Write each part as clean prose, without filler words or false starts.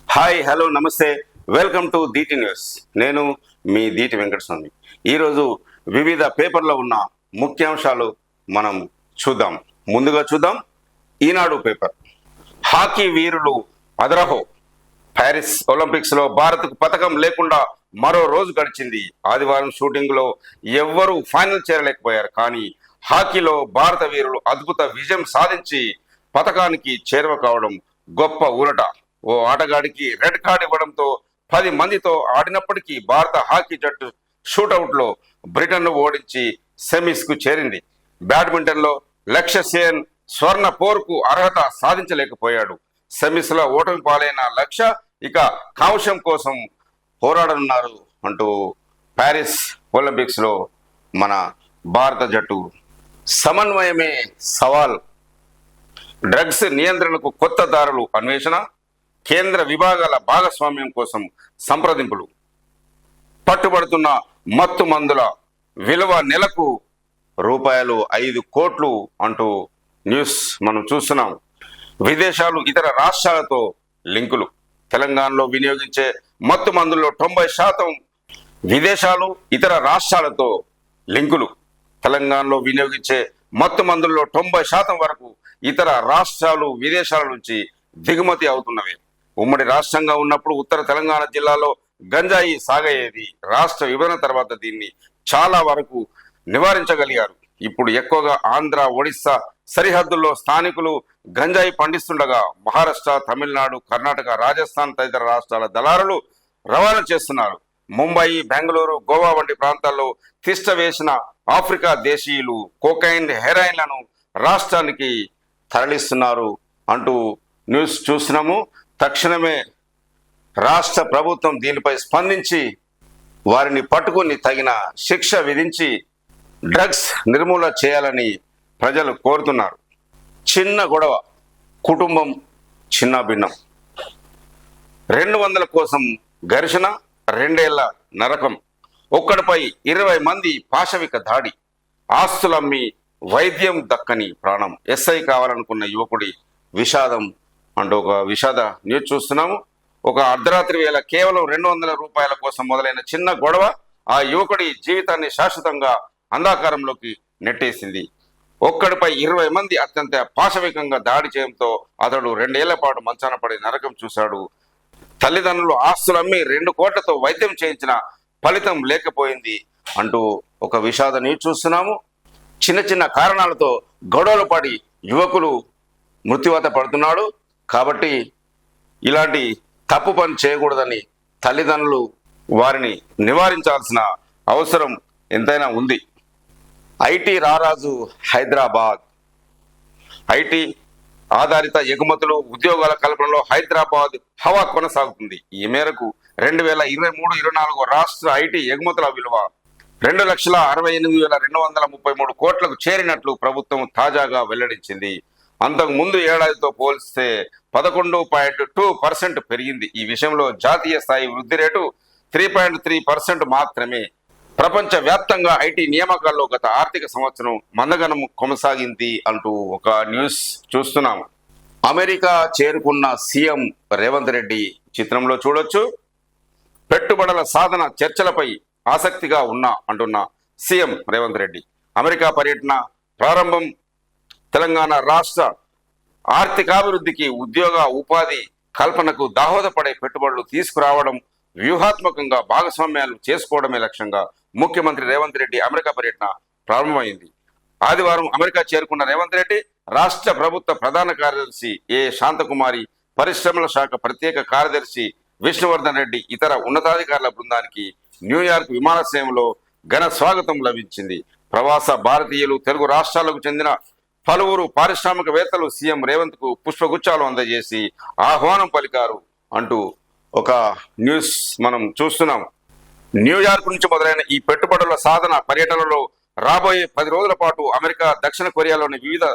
Hi hello నమస్తే, welcome to Deeti news. నేను మీ దీటి వెంకటస్వామి. ఈరోజు వివిధ పేపర్లో ఉన్న ముఖ్యాంశాలు మనం చూద్దాం. ముందుగా చూద్దాం ఈనాడు పేపర్. హాకీ వీరులు అదరహో. ప్యారిస్ ఒలింపిక్స్లో భారత్కు పథకం లేకుండా మరో రోజు గడిచింది. ఆదివారం షూటింగ్లో ఎవ్వరూ ఫైనల్ చేరలేకపోయారు. కానీ హాకీలో భారత వీరులు అద్భుత విజయం సాధించి పథకానికి చేరువ కావడం గొప్ప ఊరట. ఓ ఆటగాడికి రెడ్ కార్డ్ ఇవ్వడంతో 10 మందితో ఆడినప్పటికీ భారత హాకీ జట్టు షూటౌట్లో బ్రిటన్ను ఓడించి సెమీస్ కు చేరింది. బ్యాడ్మింటన్లో లక్ష్య సేన్ స్వర్ణ పోరుకు అర్హత సాధించలేకపోయాడు. సెమీస్ లో ఓటమి పాలైన లక్ష్య ఇక కాంస్యం కోసం పోరాడనున్నారు అంటూ ప్యారిస్ ఒలింపిక్స్ లో మన భారత జట్టు సమన్వయమే సవాల్. డ్రగ్స్ నియంత్రణకు కొత్త దారులు అన్వేషణ. కేంద్ర విభాగాల భాగస్వామ్యం కోసం సంప్రదింపులు. పట్టుబడుతున్న మత్తు మందుల విలువ నెలకు ₹5 కోట్లు అంటూ న్యూస్ మనం చూస్తున్నాం. విదేశాలు ఇతర రాష్ట్రాలతో లింకులు. తెలంగాణలో వినియోగించే మత్తు మందుల్లో 90% విదేశాలు ఇతర రాష్ట్రాలతో లింకులు. తెలంగాణలో వినియోగించే మత్తు మందుల్లో 90% వరకు ఇతర రాష్ట్రాలు విదేశాల నుంచి దిగుమతి అవుతున్నవి. ఉమ్మడి రాష్ట్రంగా ఉన్నప్పుడు ఉత్తర తెలంగాణ జిల్లాలో గంజాయి సాగయ్యేది. రాష్ట్ర విభజన తర్వాత దీన్ని చాలా వరకు నివారించగలిగారు. ఇప్పుడు ఎక్కువగా ఆంధ్ర, ఒడిస్సా సరిహద్దుల్లో స్థానికులు గంజాయి పండిస్తుండగా మహారాష్ట్ర, తమిళనాడు, కర్ణాటక, రాజస్థాన్ తదితర రాష్ట్రాల దళారులు రవాణా చేస్తున్నారు. ముంబై, బెంగళూరు, గోవా వంటి ప్రాంతాల్లో తిష్ట వేసిన ఆఫ్రికా దేశీయులు కోకైన్, హెరాయిన్లను రాష్ట్రానికి తరలిస్తున్నారు అంటూ న్యూస్ చూస్తున్నాము. తక్షణమే రాష్ట్ర ప్రభుత్వం దీనిపై స్పందించి వారిని పట్టుకుని తగిన శిక్ష విధించి డ్రగ్స్ నిర్మూలన చేయాలని ప్రజలు కోరుతున్నారు. చిన్న గొడవ, కుటుంబం చిన్న భిన్నం. 200 కోసం ఘర్షణ, 2 ఏళ్ల నరకం. ఒక్కడిపై 20 మంది పాశవిక దాడి. ఆస్తులమ్మి వైద్యం దక్కని ప్రాణం. ఎస్ఐ కావాలనుకున్న యువకుడి విషాదం అంటూ ఒక విషాద న్యూస్ చూస్తున్నాము. ఒక అర్ధరాత్రి వేళ కేవలం ₹200 కోసం మొదలైన చిన్న గొడవ ఆ యువకుడి జీవితాన్ని శాశ్వతంగా అంధకారంలోకి నెట్టేసింది. ఒక్కడిపై 20 మంది అత్యంత పాశవికంగా దాడి చేయడంతో అతడు 2 ఏళ్ల పాటు మంచాన పడి నరకం చూశాడు. తల్లిదండ్రులు ఆస్తులమ్మి 2 కోట్లతో వైద్యం చేయించిన ఫలితం లేకపోయింది అంటూ ఒక విషాద న్యూస్ చూస్తున్నాము. చిన్న చిన్న కారణాలతో గొడవలు పడి యువకులు మృత్యువాత పడుతున్నాడు. కాబట్టి ఇలాంటి తప్పు పని చేయకూడదని తల్లిదండ్రులు వారిని నివారించాల్సిన అవసరం ఎంతైనా ఉంది. ఐటీ రారాజు హైదరాబాద్. ఐటీ ఆధారిత ఎగుమతులు, ఉద్యోగాల కల్పనలో హైదరాబాద్ హవా కొనసాగుతుంది. ఈ మేరకు 2023-24 రాష్ట్ర ఐటీ ఎగుమతుల విలువ 2,68,233 కోట్లకు చేరినట్లు ప్రభుత్వం తాజాగా వెల్లడించింది. అంతకు ముందు ఏడాదితో పోలిస్తే 11.2% పెరిగింది. ఈ విషయంలో జాతీయ స్థాయి వృద్ధి రేటు 3.3% మాత్రమే. ప్రపంచ వ్యాప్తంగా ఐటీ నియామకాల్లో గత ఆర్థిక సంవత్సరం మందగనం కొనసాగింది అంటూ ఒక న్యూస్ చూస్తున్నాము. అమెరికా చేరుకున్న సీఎం రేవంత్ రెడ్డి చిత్రంలో చూడొచ్చు. పెట్టుబడుల సాధన చర్చలపై ఆసక్తిగా అంటున్న సీఎం రేవంత్ రెడ్డి అమెరికా పర్యటన ప్రారంభం తెలంగాణ రాష్ట్ర ఆర్థికాభివృద్ధికి, ఉద్యోగ ఉపాధి కల్పనకు దోహదపడే పెట్టుబడులు తీసుకురావడం, వ్యూహాత్మకంగా భాగస్వామ్యాలు చేసుకోవడమే లక్ష్యంగా ముఖ్యమంత్రి రేవంత్ రెడ్డి అమెరికా పర్యటన ప్రారంభమైంది. ఆదివారం అమెరికా చేరుకున్న రేవంత్ రెడ్డి రాష్ట్ర ప్రభుత్వ ప్రధాన కార్యదర్శి ఏ శాంతకుమారి, పరిశ్రమల శాఖ ప్రత్యేక కార్యదర్శి విష్ణువర్ధన్ రెడ్డి, ఇతర ఉన్నతాధికారుల బృందానికి న్యూయార్క్ విమానాశ్రయంలో ఘన స్వాగతం లభించింది. ప్రవాస భారతీయులు, తెలుగు రాష్ట్రాలకు చెందిన పలువురు పారిశ్రామికవేత్తలు సీఎం రేవంత్ కు పుష్పగుచ్చాలు అందజేసి ఆహ్వానం పలికారు అంటూ ఒక న్యూస్ మనం చూస్తున్నాం. న్యూయార్క్ నుంచి మొదలైన ఈ పెట్టుబడుల సాధన పర్యటనలో రాబోయే 10 రోజుల పాటు అమెరికా, దక్షిణ కొరియాలోని వివిధ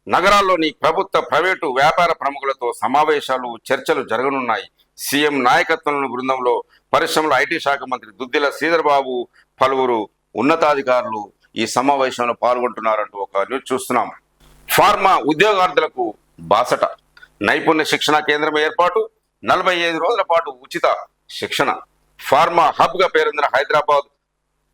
నగరాల్లోని ప్రభుత్వ, ప్రైవేటు వ్యాపార ప్రముఖులతో సమావేశాలు, చర్చలు జరగనున్నాయి. సీఎం నాయకత్వంలోని బృందంలో పరిశ్రమల ఐటీ శాఖ మంత్రి దుద్దిల శ్రీధర్ బాబు, పలువురు ఉన్నతాధికారులు ఈ సమావేశంలో పాల్గొంటున్నారంటూ ఒక న్యూస్ చూస్తున్నాం. ఫార్మా ఉద్యోగార్థులకు బాసట. నైపుణ్య శిక్షణ కేంద్రం ఏర్పాటు, 45 రోజుల పాటు ఉచిత శిక్షణ. ఫార్మా హబ్గా పేరొందిన హైదరాబాద్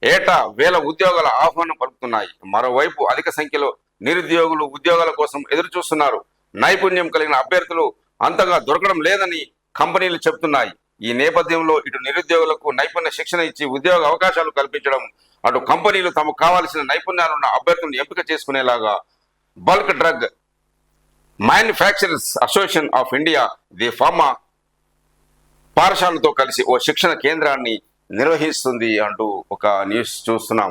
ఏటా వేల ఉద్యోగాల ఆహ్వానం పలుకుతున్నాయి. మరోవైపు అధిక సంఖ్యలో నిరుద్యోగులు ఉద్యోగాల కోసం ఎదురు చూస్తున్నారు. నైపుణ్యం కలిగిన అభ్యర్థులు అంతగా దొరకడం లేదని కంపెనీలు చెబుతున్నాయి. ఈ నేపథ్యంలో ఇటు నిరుద్యోగులకు నైపుణ్య శిక్షణ ఇచ్చి ఉద్యోగ అవకాశాలు కల్పించడం, అటు కంపెనీలు తమకు కావాల్సిన నైపుణ్యాలున్న అభ్యర్థులను ఎంపిక చేసుకునేలాగా bulk drug manufacturers association of India the pharma పాఠశాలతో కలిసి ఓ శిక్షణ కేంద్రాన్ని నిర్వహిస్తుంది అంటూ ఒక న్యూస్ చూస్తున్నాం.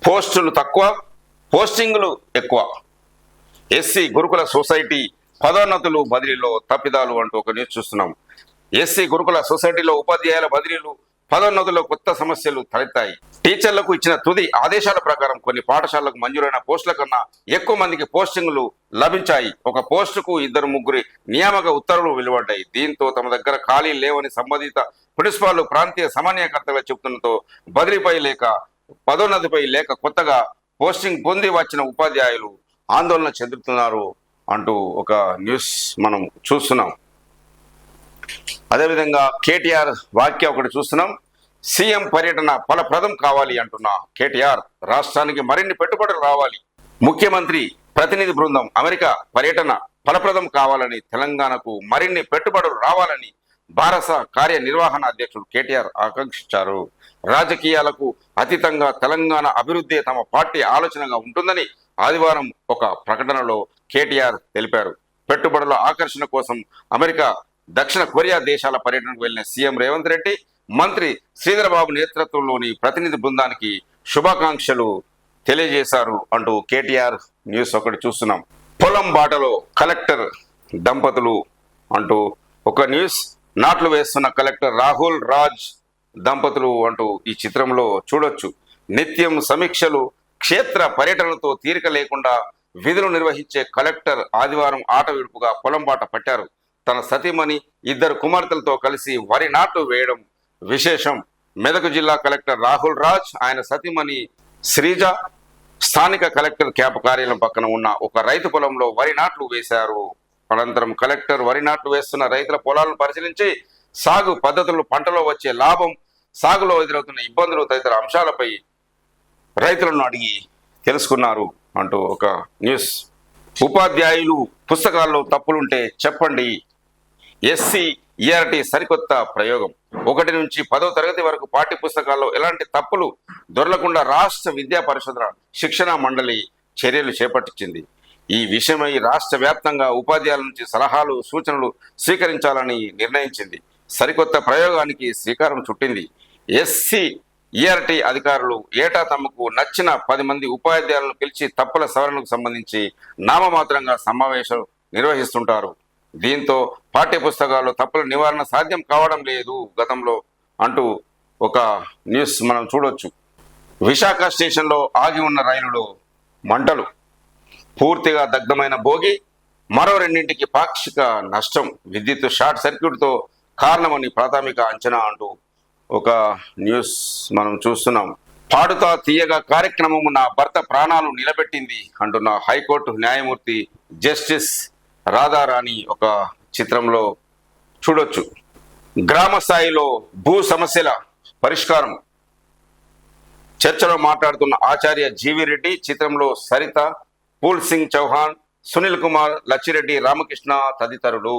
పోస్టులు తక్కువ, పోస్టింగులు ఎక్కువ. ఎస్సీ గురుకుల సొసైటీ పదోన్నతులు బదిలీలో తప్పిదాలు అంటూ ఒక న్యూస్ చూస్తున్నాం. ఎస్సీ గురుకుల సొసైటీలో ఉపాధ్యాయుల బదిలీలు, పదోన్నతుల్లో కొత్త సమస్యలు తలెత్తాయి. టీచర్లకు ఇచ్చిన తుది ఆదేశాల ప్రకారం కొన్ని పాఠశాలలకు మంజూరైన పోస్టుల కన్నా ఎక్కువ మందికి పోస్టింగులు లభించాయి. ఒక పోస్టుకు 2-3 నియామక ఉత్తర్వులు వెలువడ్డాయి. దీంతో తమ దగ్గర ఖాళీ లేవని సంబంధిత ప్రిన్సిపాల్ ప్రాంతీయ సమన్వయకర్తగా చెబుతుండటంతో బదిలీపై లేక పదోన్నతిపై లేక కొత్తగా పోస్టింగ్ పొంది వచ్చిన ఉపాధ్యాయులు ఆందోళన చెందుతున్నారు అంటూ ఒక న్యూస్ మనం చూస్తున్నాం. అదేవిధంగా కేటీఆర్ వాక్య ఒకటి చూస్తున్నాం. సీఎం పర్యటన ఫలప్రదం కావాలి అంటున్న కేటీఆర్, రాష్ట్రానికి మరిన్ని పెట్టుబడులు రావాలి. ముఖ్యమంత్రి ప్రతినిధి బృందం అమెరికా పర్యటన ఫలప్రదం కావాలని, తెలంగాణకు మరిన్ని పెట్టుబడులు రావాలని భారత కార్యనిర్వహణ అధ్యక్షుడు కేటీఆర్ ఆకాంక్షించారు. రాజకీయాలకు అతీతంగా తెలంగాణ అభివృద్ధి తమ పార్టీ ఆలోచనగా ఉంటుందని ఆదివారం ఒక ప్రకటనలో కేటీఆర్ తెలిపారు. పెట్టుబడుల ఆకర్షణ కోసం అమెరికా, దక్షిణ కొరియా దేశాల పర్యటనకు వెళ్లిన సీఎం రేవంత్ రెడ్డి, మంత్రి శ్రీధరబాబు నేతృత్వంలోని ప్రతినిధి బృందానికి శుభాకాంక్షలు తెలియజేశారు అంటూ కేటీఆర్ న్యూస్ ఒకటి చూస్తున్నాం. పొలం బాటలో కలెక్టర్ దంపతులు అంటూ ఒక న్యూస్. నాట్లు వేస్తున్న కలెక్టర్ రాహుల్ రాజ్ దంపతులు అంటూ ఈ చిత్రంలో చూడొచ్చు. నిత్యం సమీక్షలు, క్షేత్ర పర్యటనలతో తీరిక లేకుండా విధులు నిర్వహించే కలెక్టర్ ఆదివారం ఆట విడుపుగా పొలం బాట పట్టారు. తన సతీమణి, 2 కుమార్తెలతో కలిసి వరి నాట్లు వేయడం విశేషం. మెదక్ జిల్లా కలెక్టర్ రాహుల్ రాజ్, ఆయన సతీమణి శ్రీజ స్థానిక కలెక్టర్ క్యాంప్ కార్యాలయం పక్కన ఉన్న ఒక రైతు పొలంలో వరి నాట్లు వేశారు. అనంతరం కలెక్టర్ వరి నాట్లు వేస్తున్న రైతుల పొలాలను పరిశీలించి సాగు పద్ధతులు, పంటలో వచ్చే లాభం, సాగులో ఎదురవుతున్న ఇబ్బందులు తదితర అంశాలపై రైతులను అడిగి తెలుసుకున్నారు అంటూ ఒక న్యూస్. ఉపాధ్యాయులు పుస్తకాల్లో తప్పులుంటే చెప్పండి. ఎస్సీ ఈఆర్టీ సరికొత్త ప్రయోగం. 1 నుంచి 10వ తరగతి వరకు పాఠ్య పుస్తకాల్లో ఎలాంటి తప్పులు దొరలకుండా రాష్ట్ర విద్యా పరిశోధన శిక్షణ మండలి చర్యలు చేపట్టించింది. ఈ విషయమై రాష్ట్ర వ్యాప్తంగా ఉపాధ్యాయుల నుంచి సలహాలు, సూచనలు స్వీకరించాలని నిర్ణయించింది. సరికొత్త ప్రయోగానికి శ్రీకారం చుట్టింది. ఎస్సీ ఈఆర్టీ అధికారులు ఏటా తమకు నచ్చిన 10 మంది ఉపాధ్యాయులను పిలిచి తప్పుల సవరణకు సంబంధించి నామమాత్రంగా సమావేశం నిర్వహిస్తుంటారు. దీంతో పాఠ్య పుస్తకాల్లో తప్పుల నివారణ సాధ్యం కావడం లేదు గతంలో అంటూ ఒక న్యూస్ మనం చూడొచ్చు. విశాఖ స్టేషన్లో ఆగి ఉన్న రైలులో మంటలు, పూర్తిగా దగ్ధమైన బోగి, మరో 2ంటికి పాక్షిక నష్టం. విద్యుత్ షార్ట్ సర్క్యూట్తో కారణమని ప్రాథమిక అంచనా అంటూ ఒక న్యూస్ మనం చూస్తున్నాం. పాడుతా తీయగా కార్యక్రమము నా భర్త ప్రాణాలు నిలబెట్టింది అంటున్న హైకోర్టు న్యాయమూర్తి జస్టిస్ రాధారాణి ఒక చిత్రంలో చూడొచ్చు. గ్రామ స్థాయిలో భూ సమస్యల పరిష్కారం చర్చలో మాట్లాడుతున్న ఆచార్య జీవిరెడ్డి, చిత్రంలో సరిత, పూల్ సింగ్ చౌహాన్, సునీల్ కుమార్, లచ్చిరెడ్డి, రామకృష్ణ తదితరులు.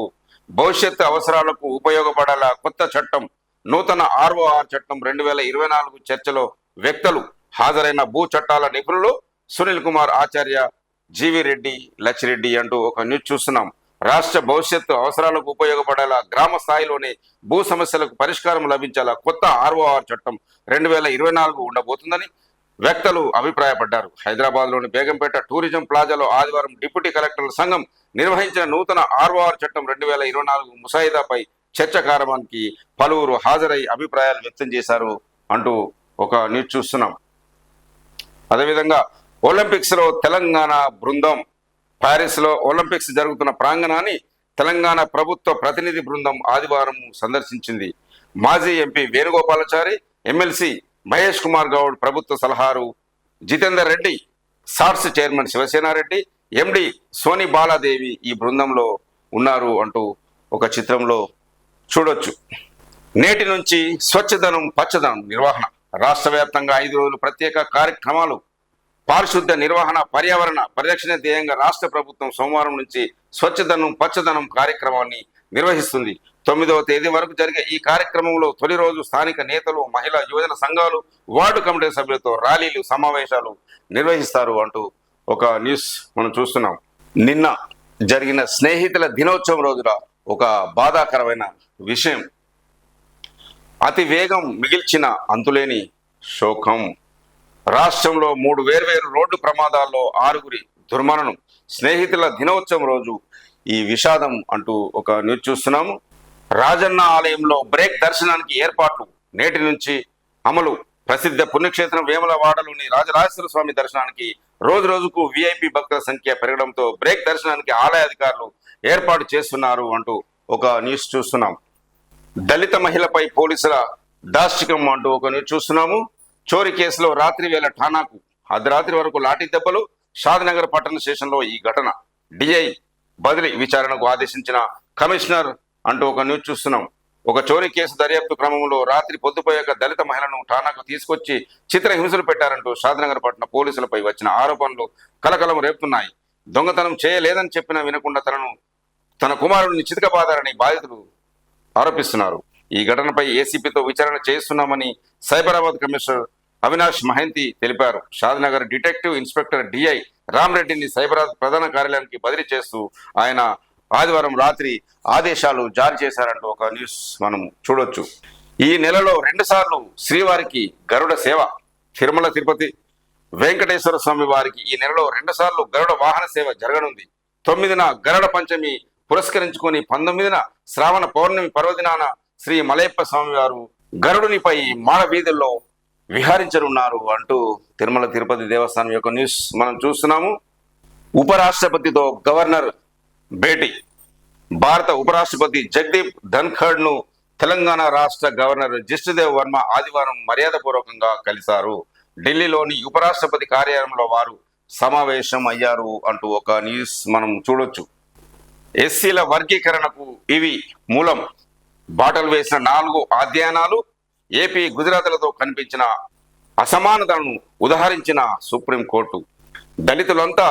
భవిష్యత్తు అవసరాలకు ఉపయోగపడేలా కొత్త చట్టం, నూతన ఆర్ఓఆర్ చట్టం 2024 చర్చలో వ్యక్తులు హాజరైన భూ చట్టాల నిపుణులు సునీల్ కుమార్, ఆచార్య జీవిరెడ్డి, లచ్చిరెడ్డి అంటూ ఒక న్యూస్ చూస్తున్నాం. రాష్ట్ర భవిష్యత్తు అవసరాలకు ఉపయోగపడేలా గ్రామ స్థాయిలోనే భూ సమస్యలకు పరిష్కారం లభించేలా కొత్త ఆర్ఓఆర్ చట్టం 2024 ఉండబోతుందని వ్యక్తులు అభిప్రాయపడ్డారు. హైదరాబాద్లోని బేగంపేట టూరిజం ప్లాజాలో ఆదివారం డిప్యూటీ కలెక్టర్ల సంఘం నిర్వహించిన నూతన ఆర్ఓఆర్ చట్టం 2024 ముసాయిదాపై చర్చ కార్యక్రమానికి పలువురు హాజరై అభిప్రాయాలు వ్యక్తం చేశారు అంటూ ఒక న్యూస్ చూస్తున్నాం. అదేవిధంగా ఒలింపిక్స్లో తెలంగాణ బృందం ప్యారిస్లో ఒలింపిక్స్ జరుగుతున్న ప్రాంగణాన్ని తెలంగాణ ప్రభుత్వ ప్రతినిధి బృందం ఆదివారం సందర్శించింది. మాజీ ఎంపీ వేణుగోపాలాచారి, ఎమ్మెల్సీ మహేష్ కుమార్ గౌడ్, ప్రభుత్వ సలహారు జితేందర్ రెడ్డి, సాట్స్ చైర్మన్ శివసేనారెడ్డి, ఎండి సోని బాలాదేవి ఈ బృందంలో ఉన్నారు అంటూ ఒక చిత్రంలో చూడొచ్చు. నేటి నుంచి స్వచ్ఛదనం పచ్చదనం నిర్వహణ రాష్ట్ర వ్యాప్తంగా 5 రోజులు ప్రత్యేక కార్యక్రమాలు పారిశుద్ధ్య నిర్వహణ పర్యావరణ పరిరక్షణ ధ్యేయంగా రాష్ట్ర ప్రభుత్వం సోమవారం నుంచి స్వచ్ఛదనం పచ్చదనం కార్యక్రమాన్ని నిర్వహిస్తుంది. 9వ తేదీ వరకు జరిగే ఈ కార్యక్రమంలో తొలి రోజు స్థానిక నేతలు, మహిళా, యువజన సంఘాలు, వార్డు కమిటీ సభ్యులతో ర్యాలీలు, సమావేశాలు నిర్వహిస్తారు అంటూ ఒక న్యూస్ మనం చూస్తున్నాం. నిన్న జరిగిన స్నేహితుల దినోత్సవం రోజున ఒక బాధాకరమైన విషయం, అతి వేగం మిగిల్చిన అంతులేని శోకం. రాష్ట్రంలో 3 వేర్వేరు రోడ్డు ప్రమాదాల్లో 6గురి దుర్మరణం. స్నేహితుల దినోత్సవం రోజు ఈ విషాదం అంటూ ఒక న్యూస్ చూస్తున్నాము. రాజన్న ఆలయంలో బ్రేక్ దర్శనానికి ఏర్పాట్లు నేటి నుంచి అమలు. ప్రసిద్ధ పుణ్యక్షేత్రం వేములవాడలోని రాజరాజేశ్వర స్వామి దర్శనానికి రోజు రోజుకు విఐపి భక్తుల సంఖ్య పెరగడంతో బ్రేక్ దర్శనానికి ఆలయ అధికారులు ఏర్పాటు చేస్తున్నారు అంటూ ఒక న్యూస్ చూస్తున్నాం. దళిత మహిళపై పోలీసుల దాష్టికం అంటూ ఒక న్యూస్ చూస్తున్నాము. చోరీ కేసులో రాత్రి వేళ ఠానాకు అర్ధరాత్రి వరకు లాఠీ దెబ్బలు. షాద్నగర్ పట్టణ స్టేషన్లో ఈ ఘటన. డిఐ బదిలీ విచారణకు ఆదేశించిన కమిషనర్ అంటూ ఒక న్యూస్ చూస్తున్నాం. ఒక చోరీ కేసు దర్యాప్తు క్రమంలో రాత్రి పొద్దుపోయాక దళిత మహిళను ఠానాకు తీసుకొచ్చి చిత్రహింసలు పెట్టారంటూ షాద్నగర్ పట్టణ పోలీసులపై వచ్చిన ఆరోపణలు కలకలం రేపుతున్నాయి. దొంగతనం చేయలేదని చెప్పినా వినకుండా తన కుమారుడిని చితకబాదారని బాధితులు ఆరోపిస్తున్నారు. ఈ ఘటనపై ఏసీపీతో విచారణ చేస్తున్నామని సైబరాబాద్ కమిషనర్ అవినాష్ మహంతి తెలిపారు. షాద్నగర్ డిటెక్టివ్ ఇన్స్పెక్టర్ డిఐ రామరెడ్డిని సైబరాబాద్ ప్రధాన కార్యాలయానికి బదిలీ చేస్తూ ఆయన ఆదివారం రాత్రి ఆదేశాలు జారీ చేశారంటూ ఒక న్యూస్ మనం చూడొచ్చు. ఈ నెలలో 2 సార్లు శ్రీవారికి గరుడ సేవ. తిరుమల తిరుపతి వెంకటేశ్వర స్వామి వారికి ఈ నెలలో 2 సార్లు గరుడ వాహన సేవ జరగనుంది. 9న గరుడ పంచమి పురస్కరించుకొని 19న శ్రావణ పౌర్ణమి పర్వదినాన శ్రీ మలయప్ప స్వామి వారు గరుడునిపై మాడ వీధుల్లో విహరించనున్నారు అంటూ తిరుమల తిరుపతి దేవస్థానం యొక్క న్యూస్ మనం చూస్తున్నాము. ఉపరాష్ట్రపతితో గవర్నర్ భేటీ. భారత ఉపరాష్ట్రపతి జగదీప్ ధన్ఖడ్ ను తెలంగాణ రాష్ట్ర గవర్నర్ జిష్ణుదేవ్ వర్మ ఆదివారం మర్యాదపూర్వకంగా కలిశారు. ఢిల్లీలోని ఉపరాష్ట్రపతి కార్యాలయంలో వారు సమావేశం అయ్యారు అంటూ ఒక న్యూస్ మనం చూడొచ్చు. ఎస్సీల వర్గీకరణకు ఇవి మూలం. బాటలు వేసిన 4 అధ్యయనాలు. ఏపీ గుజరాత్లతో కనిపించిన అసమానతలను ఉదహరించిన సుప్రీంకోర్టు. దళితులంతా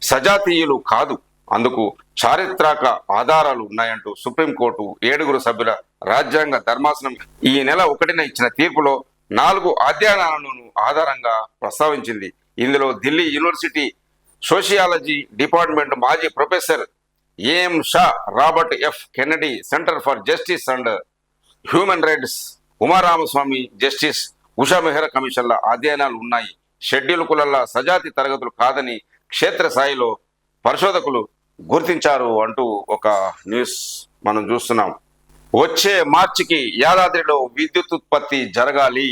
సజాతీయులు కాదు, అందుకు చారిత్రక ఆధారాలు ఉన్నాయంటూ సుప్రీంకోర్టు 7 సభ్యుల రాజ్యాంగ ధర్మాసనం ఈ నెల 1న ఇచ్చిన తీర్పులో 4 అధ్యయనాలను ఆధారంగా ప్రస్తావించింది. ఇందులో ఢిల్లీ యూనివర్సిటీ సోషియాలజీ డిపార్ట్మెంట్ మాజీ professor AM Shah, Robert F Kennedy center for justice and human rights Uma Ramaswamy justice Usha Mehra కమిషన్ల అధ్యయనాలు ఉన్నాయి. షెడ్యూల్ కులాల సజాతి తరగతులు కాదని క్షేత్రస్థాయిలో పరిశోధకులు గుర్తించారు అంటూ ఒక న్యూస్ మనం చూస్తున్నాం. వచ్చే మార్చికి యాదాద్రిలో విద్యుత్ ఉత్పత్తి జరగాలి.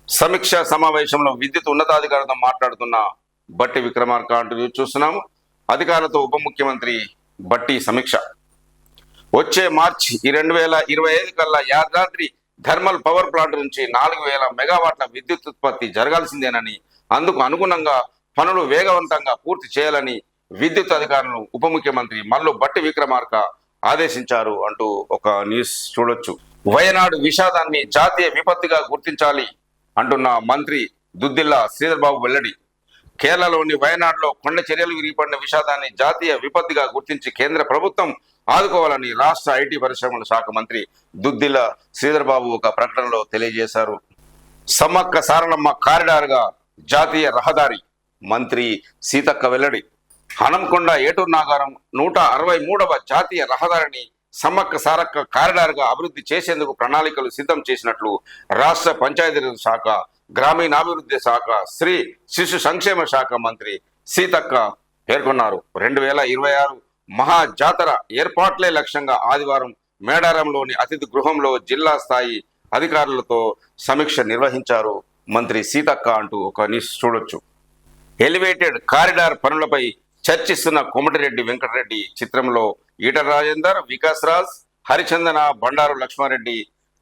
సమీక్ష సమావేశంలో విద్యుత్ ఉన్నతాధికారులతో మాట్లాడుతున్న బట్టి విక్రమార్క అంటూ న్యూస్ చూస్తున్నాము. అధికారులతో ఉప ముఖ్యమంత్రి బట్టి సమీక్ష. వచ్చే మార్చి 2025 కల్లా యాదాద్రి థర్మల్ పవర్ ప్లాంట్ నుంచి 4000 మెగావాట్ల విద్యుత్ ఉత్పత్తి జరగాల్సిందేనని, అందుకు అనుగుణంగా పనులు వేగవంతంగా పూర్తి చేయాలని విద్యుత్ అధికారులను ఉప ముఖ్యమంత్రి మల్లు బట్టి విక్రమార్క ఆదేశించారు అంటూ ఒక న్యూస్ చూడొచ్చు. వయనాడు విషాదాన్ని జాతీయ విపత్తుగా గుర్తించాలి అంటున్న మంత్రి దుద్దిల్ల శ్రీధర్ బాబు వెల్లడి. కేరళలోని వయనాడులో కొండ చర్యలు విరిగిపడిన విషాదాన్ని జాతీయ విపత్తుగా గుర్తించి కేంద్ర ప్రభుత్వం ఆదుకోవాలని రాష్ట్ర ఐటీ పరిశ్రమల శాఖ మంత్రి దుద్దిల్ల శ్రీధర్ బాబు ఒక ప్రకటనలో తెలియజేశారు. సమ్మక్క సారలమ్మ కారిడార్గా జాతీయ రహదారి. మంత్రి సీతక్క వెల్లడి. హనంకొండ ఏటూరు నాగారం 163వ జాతీయ రహదారిని సమ్మక్క సారక్క కారిడార్గా అభివృద్ధి చేసేందుకు ప్రణాళికలు సిద్ధం చేసినట్లు రాష్ట్ర పంచాయతీరాజ్ శాఖ, గ్రామీణాభివృద్ధి శాఖ, స్త్రీ శిశు సంక్షేమ శాఖ మంత్రి సీతక్క పేర్కొన్నారు. 2026 మహా జాతర ఏర్పాట్లే లక్ష్యంగా ఆదివారం మేడారంలోని అతిథి గృహంలో జిల్లా స్థాయి అధికారులతో సమీక్ష నిర్వహించారు మంత్రి సీతక్క అంటూ ఒక న్యూస్ చూడొచ్చు. ఎలివేటెడ్ కారిడార్ పనులపై చర్చిస్తున్న కోమటిరెడ్డి వెంకటరెడ్డి చిత్రంలో ఈటల రాజేందర్, వికాస్ రాజ్, హరిచందన, బండారు లక్ష్మారెడ్డి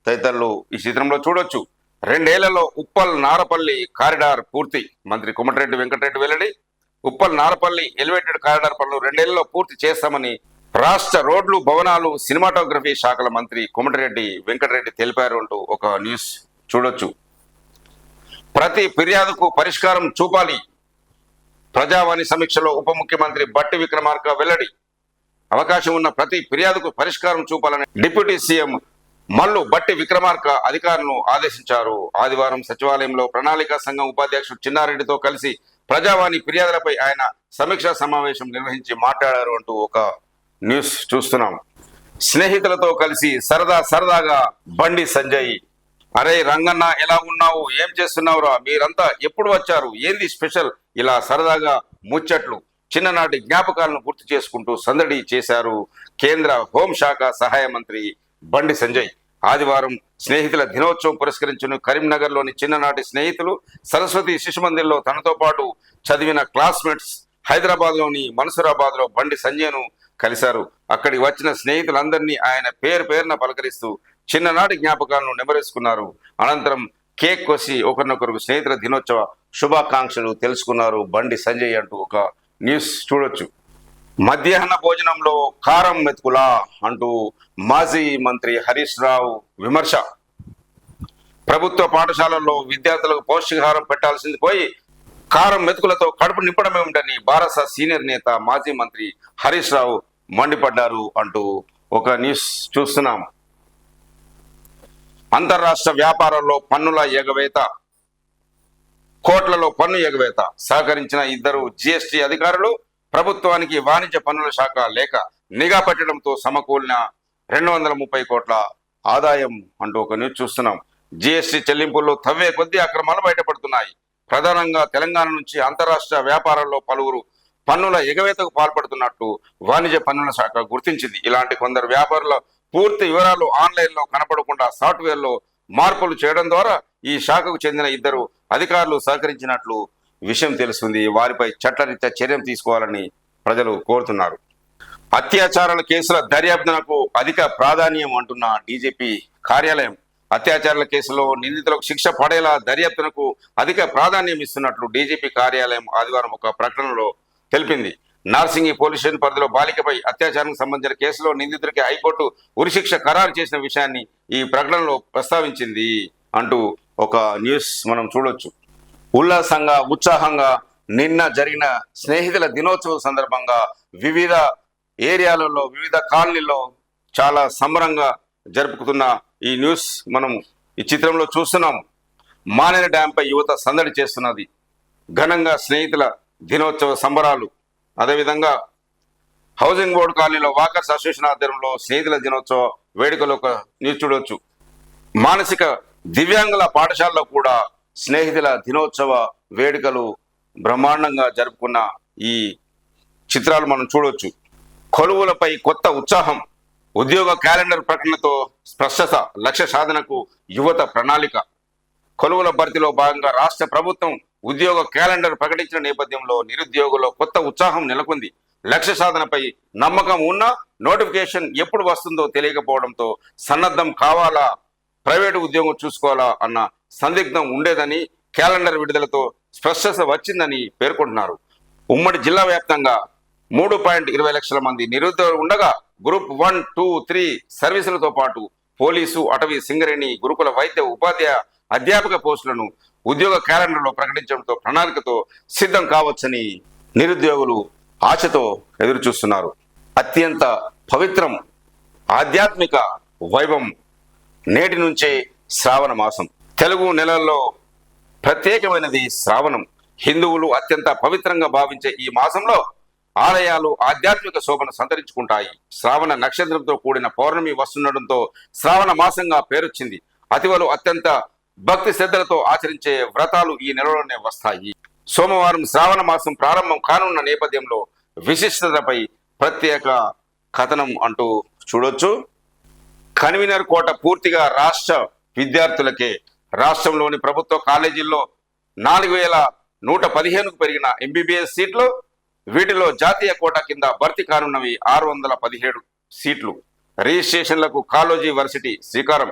తదితరులు ఈ చిత్రంలో చూడొచ్చు. 2 ఏళ్లలో ఉప్పల్ నారపల్లి కారిడార్ పూర్తి. మంత్రి కోమటిరెడ్డి వెంకటరెడ్డి వెల్లడి. ఉప్పల్ నారపల్లి ఎలివేటెడ్ కారిడార్ పనులు 2 ఏళ్లలో పూర్తి చేస్తామని రాష్ట్ర రోడ్లు, భవనాలు, సినిమాటోగ్రఫీ శాఖల మంత్రి కోమటిరెడ్డి వెంకటరెడ్డి తెలిపారు అంటూ ఒక న్యూస్ చూడొచ్చు. ప్రతి ఫిర్యాదుకు పరిష్కారం చూపాలి. ప్రజావాణి సమీక్షలో ఉప ముఖ్యమంత్రి బట్టి విక్రమార్క వెల్లడి. అవకాశం ఉన్న ప్రతి ఫిర్యాదుకు పరిష్కారం చూపాలని డిప్యూటీ సీఎం మల్లు బట్టి విక్రమార్క అధికారులను ఆదేశించారు. ఆదివారం సచివాలయంలో ప్రణాళిక సంఘం ఉపాధ్యక్షుడు చిన్నారెడ్డితో కలిసి ప్రజావాణి ఫిర్యాదులపై ఆయన సమీక్షా సమావేశం నిర్వహించి మాట్లాడారు అంటూ ఒక న్యూస్ చూస్తున్నాం. స్నేహితులతో కలిసి సరదాగా బండి సంజయ్, అరే రంగన్న ఎలా ఉన్నావు, ఏం చేస్తున్నావురా, మీరంతా ఎప్పుడు వచ్చారు, ఏంది స్పెషల్, ఇలా సరదాగా ముచ్చట్లు, చిన్ననాటి జ్ఞాపకాలను గుర్తు చేసుకుంటూ సందడి చేశారు కేంద్ర హోంశాఖ సహాయ మంత్రి బండి సంజయ్. ఆదివారం స్నేహితుల దినోత్సవం పురస్కరించిన కరీంనగర్లోని చిన్ననాటి స్నేహితులు సరస్వతి శిశుమందిర్లో తనతో పాటు చదివిన క్లాస్మేట్స్ హైదరాబాద్లోని మన్సూరాబాద్లో బండి సంజయ్ను కలిశారు. అక్కడికి వచ్చిన స్నేహితులందరినీ ఆయన పేరున పలకరిస్తూ చిన్ననాటి జ్ఞాపకాలను నెమరేసుకున్నారు. అనంతరం కేక్ కోసి ఒకరినొకరు స్నేహితుల దినోత్సవ శుభాకాంక్షలు తెలుసుకున్నారు బండి సంజయ్ అంటూ ఒక న్యూస్ చూడొచ్చు. మధ్యాహ్న భోజనంలో కారం మెతుకులా అంటూ మాజీ మంత్రి హరీష్ రావు విమర్శ. ప్రభుత్వ పాఠశాలల్లో విద్యార్థులకు పౌష్టికాహారం పెట్టాల్సింది పోయి కారం మెతుకులతో కడుపు నింపడమే ఉందని బారస సీనియర్ నేత మాజీ మంత్రి హరీష్ రావు మండిపడ్డారు అంటూ ఒక న్యూస్ చూస్తున్నాం. అంతర్రాష్ట్ర వ్యాపారాల్లో పన్నుల ఎగవేత, కోట్లలో పన్ను ఎగవేత. సహకరించిన ఇద్దరు జిఎస్టి అధికారులు ప్రభుత్వానికి వాణిజ్య పన్నుల శాఖ లేక నిఘా పెట్టడంతో సమకూలిన 230 కోట్ల ఆదాయం అంటూ ఒక న్యూస్ చూస్తున్నాం. జిఎస్టి చెల్లింపుల్లో తవ్వే కొద్దీ అక్రమాలు బయటపడుతున్నాయి. ప్రధానంగా తెలంగాణ నుంచి అంతరాష్ట్ర వ్యాపారాల్లో పలువురు పన్నుల ఎగవేతకు పాల్పడుతున్నట్టు వాణిజ్య పన్నుల శాఖ గుర్తించింది. ఇలాంటి కొందరు వ్యాపారుల పూర్తి వివరాలు ఆన్లైన్లో కనపడకుండా సాఫ్ట్వేర్లో మార్పులు చేయడం ద్వారా ఈ శాఖకు చెందిన ఇద్దరు అధికారులు సహకరించినట్లు విషయం తెలుస్తుంది. వారిపై చట్టరీత్యా చర్యలు తీసుకోవాలని ప్రజలు కోరుతున్నారు. అత్యాచారాల కేసుల దర్యాప్తునకు అధిక ప్రాధాన్యం అంటున్న డీజీపీ కార్యాలయం. అత్యాచారాల కేసులో నిందితులకు శిక్ష పడేలా దర్యాప్తునకు అధిక ప్రాధాన్యం ఇస్తున్నట్లు డీజీపీ కార్యాలయం ఆదివారం ఒక ప్రకటనలో తెలిపింది. నార్సింగి పోలీస్ స్టేషన్ పరిధిలో బాలికపై అత్యాచారానికి సంబంధించిన కేసులో నిందితుడికి హైకోర్టు ఉరిశిక్ష ఖరారు చేసిన విషయాన్ని ఈ ప్రకటనలో ప్రస్తావించింది అంటూ ఒక న్యూస్ మనం చూడొచ్చు. ఉల్లాసంగా ఉత్సాహంగా నిన్న జరిగిన స్నేహితుల దినోత్సవం సందర్భంగా వివిధ ఏరియాలలో వివిధ కాలనీల్లో చాలా సంబరంగా జరుపుకుతున్న ఈ న్యూస్ మనం ఈ చిత్రంలో చూస్తున్నాం. మానేరు డ్యాంపై యువత సందడి చేస్తున్నది. ఘనంగా స్నేహితుల దినోత్సవ సంబరాలు. అదేవిధంగా హౌసింగ్ బోర్డు కాలనీలో వాకర్స్ అసోసియేషన్ ఆధ్వర్యంలో స్నేహితుల దినోత్సవ వేడుకలు ఒక న్యూస్ చూడవచ్చు. మానసిక దివ్యాంగుల పాఠశాలలో కూడా స్నేహితుల దినోత్సవ వేడుకలు బ్రహ్మాండంగా జరుపుకున్న ఈ చిత్రాలు మనం చూడవచ్చు. కొలువులపై కొత్త ఉత్సాహం, ఉద్యోగ క్యాలెండర్ ప్రకటనతో స్పష్టత, లక్ష్య సాధనకు యువత ప్రణాళిక. కొలువుల భర్తీలో భాగంగా రాష్ట్ర ప్రభుత్వం ఉద్యోగ క్యాలెండర్ ప్రకటించిన నేపథ్యంలో నిరుద్యోగుల్లో కొత్త ఉత్సాహం నెలకొంది. లక్ష్య సాధనపై నమ్మకం ఉన్నా నోటిఫికేషన్ ఎప్పుడు వస్తుందో తెలియకపోవడంతో సన్నద్ధం కావాలా, ప్రైవేటు ఉద్యోగం చూసుకోవాలా అన్న సందిగ్ధం ఉండేదని క్యాలెండర్ విడుదలతో స్పష్టత వచ్చిందని పేర్కొంటున్నారు. ఉమ్మడి జిల్లా వ్యాప్తంగా 3.20 లక్షల మంది నిరుద్యోగులు ఉండగా గ్రూప్ 1, 2, 3 సర్వీసులతో పాటు పోలీసు, అటవీ, సింగరేణి, గురుకుల వైద్య, ఉపాధ్యాయ, అధ్యాపక పోస్టులను ఉద్యోగ క్యాలెండర్లో ప్రకటించడంతో ప్రణాళికతో సిద్ధం కావచ్చని నిరుద్యోగులు ఆశతో ఎదురు చూస్తున్నారు. అత్యంత పవిత్రం ఆధ్యాత్మిక వైభవం నేటి నుంచే శ్రావణ మాసం. తెలుగు నెలల్లో ప్రత్యేకమైనది శ్రావణం. హిందువులు అత్యంత పవిత్రంగా భావించే ఈ మాసంలో ఆలయాలు ఆధ్యాత్మిక శోభను సంతరించుకుంటాయి. శ్రావణ నక్షత్రంతో కూడిన పౌర్ణమి వస్తుండటంతో శ్రావణ మాసంగా పేరొచ్చింది. అతివలు అత్యంత భక్తి శ్రద్ధలతో ఆచరించే వ్రతాలు ఈ నెలలోనే వస్తాయి. సోమవారం శ్రావణ మాసం ప్రారంభం కానున్న నేపథ్యంలో విశిష్టతపై ప్రత్యేక కథనం అంటూ చూడొచ్చు. కన్వీనర్ కోట పూర్తిగా రాష్ట్ర విద్యార్థులకే. రాష్ట్రంలోని ప్రభుత్వ కాలేజీల్లో 4115కు పెరిగిన ఎంబీబీఎస్ సీట్లు. వీటిలో జాతీయ కోటా కింద భర్తీ కానున్నవి 617 సీట్లు. రిజిస్ట్రేషన్లకు కాలేజీ వర్సిటీ శ్రీకారం.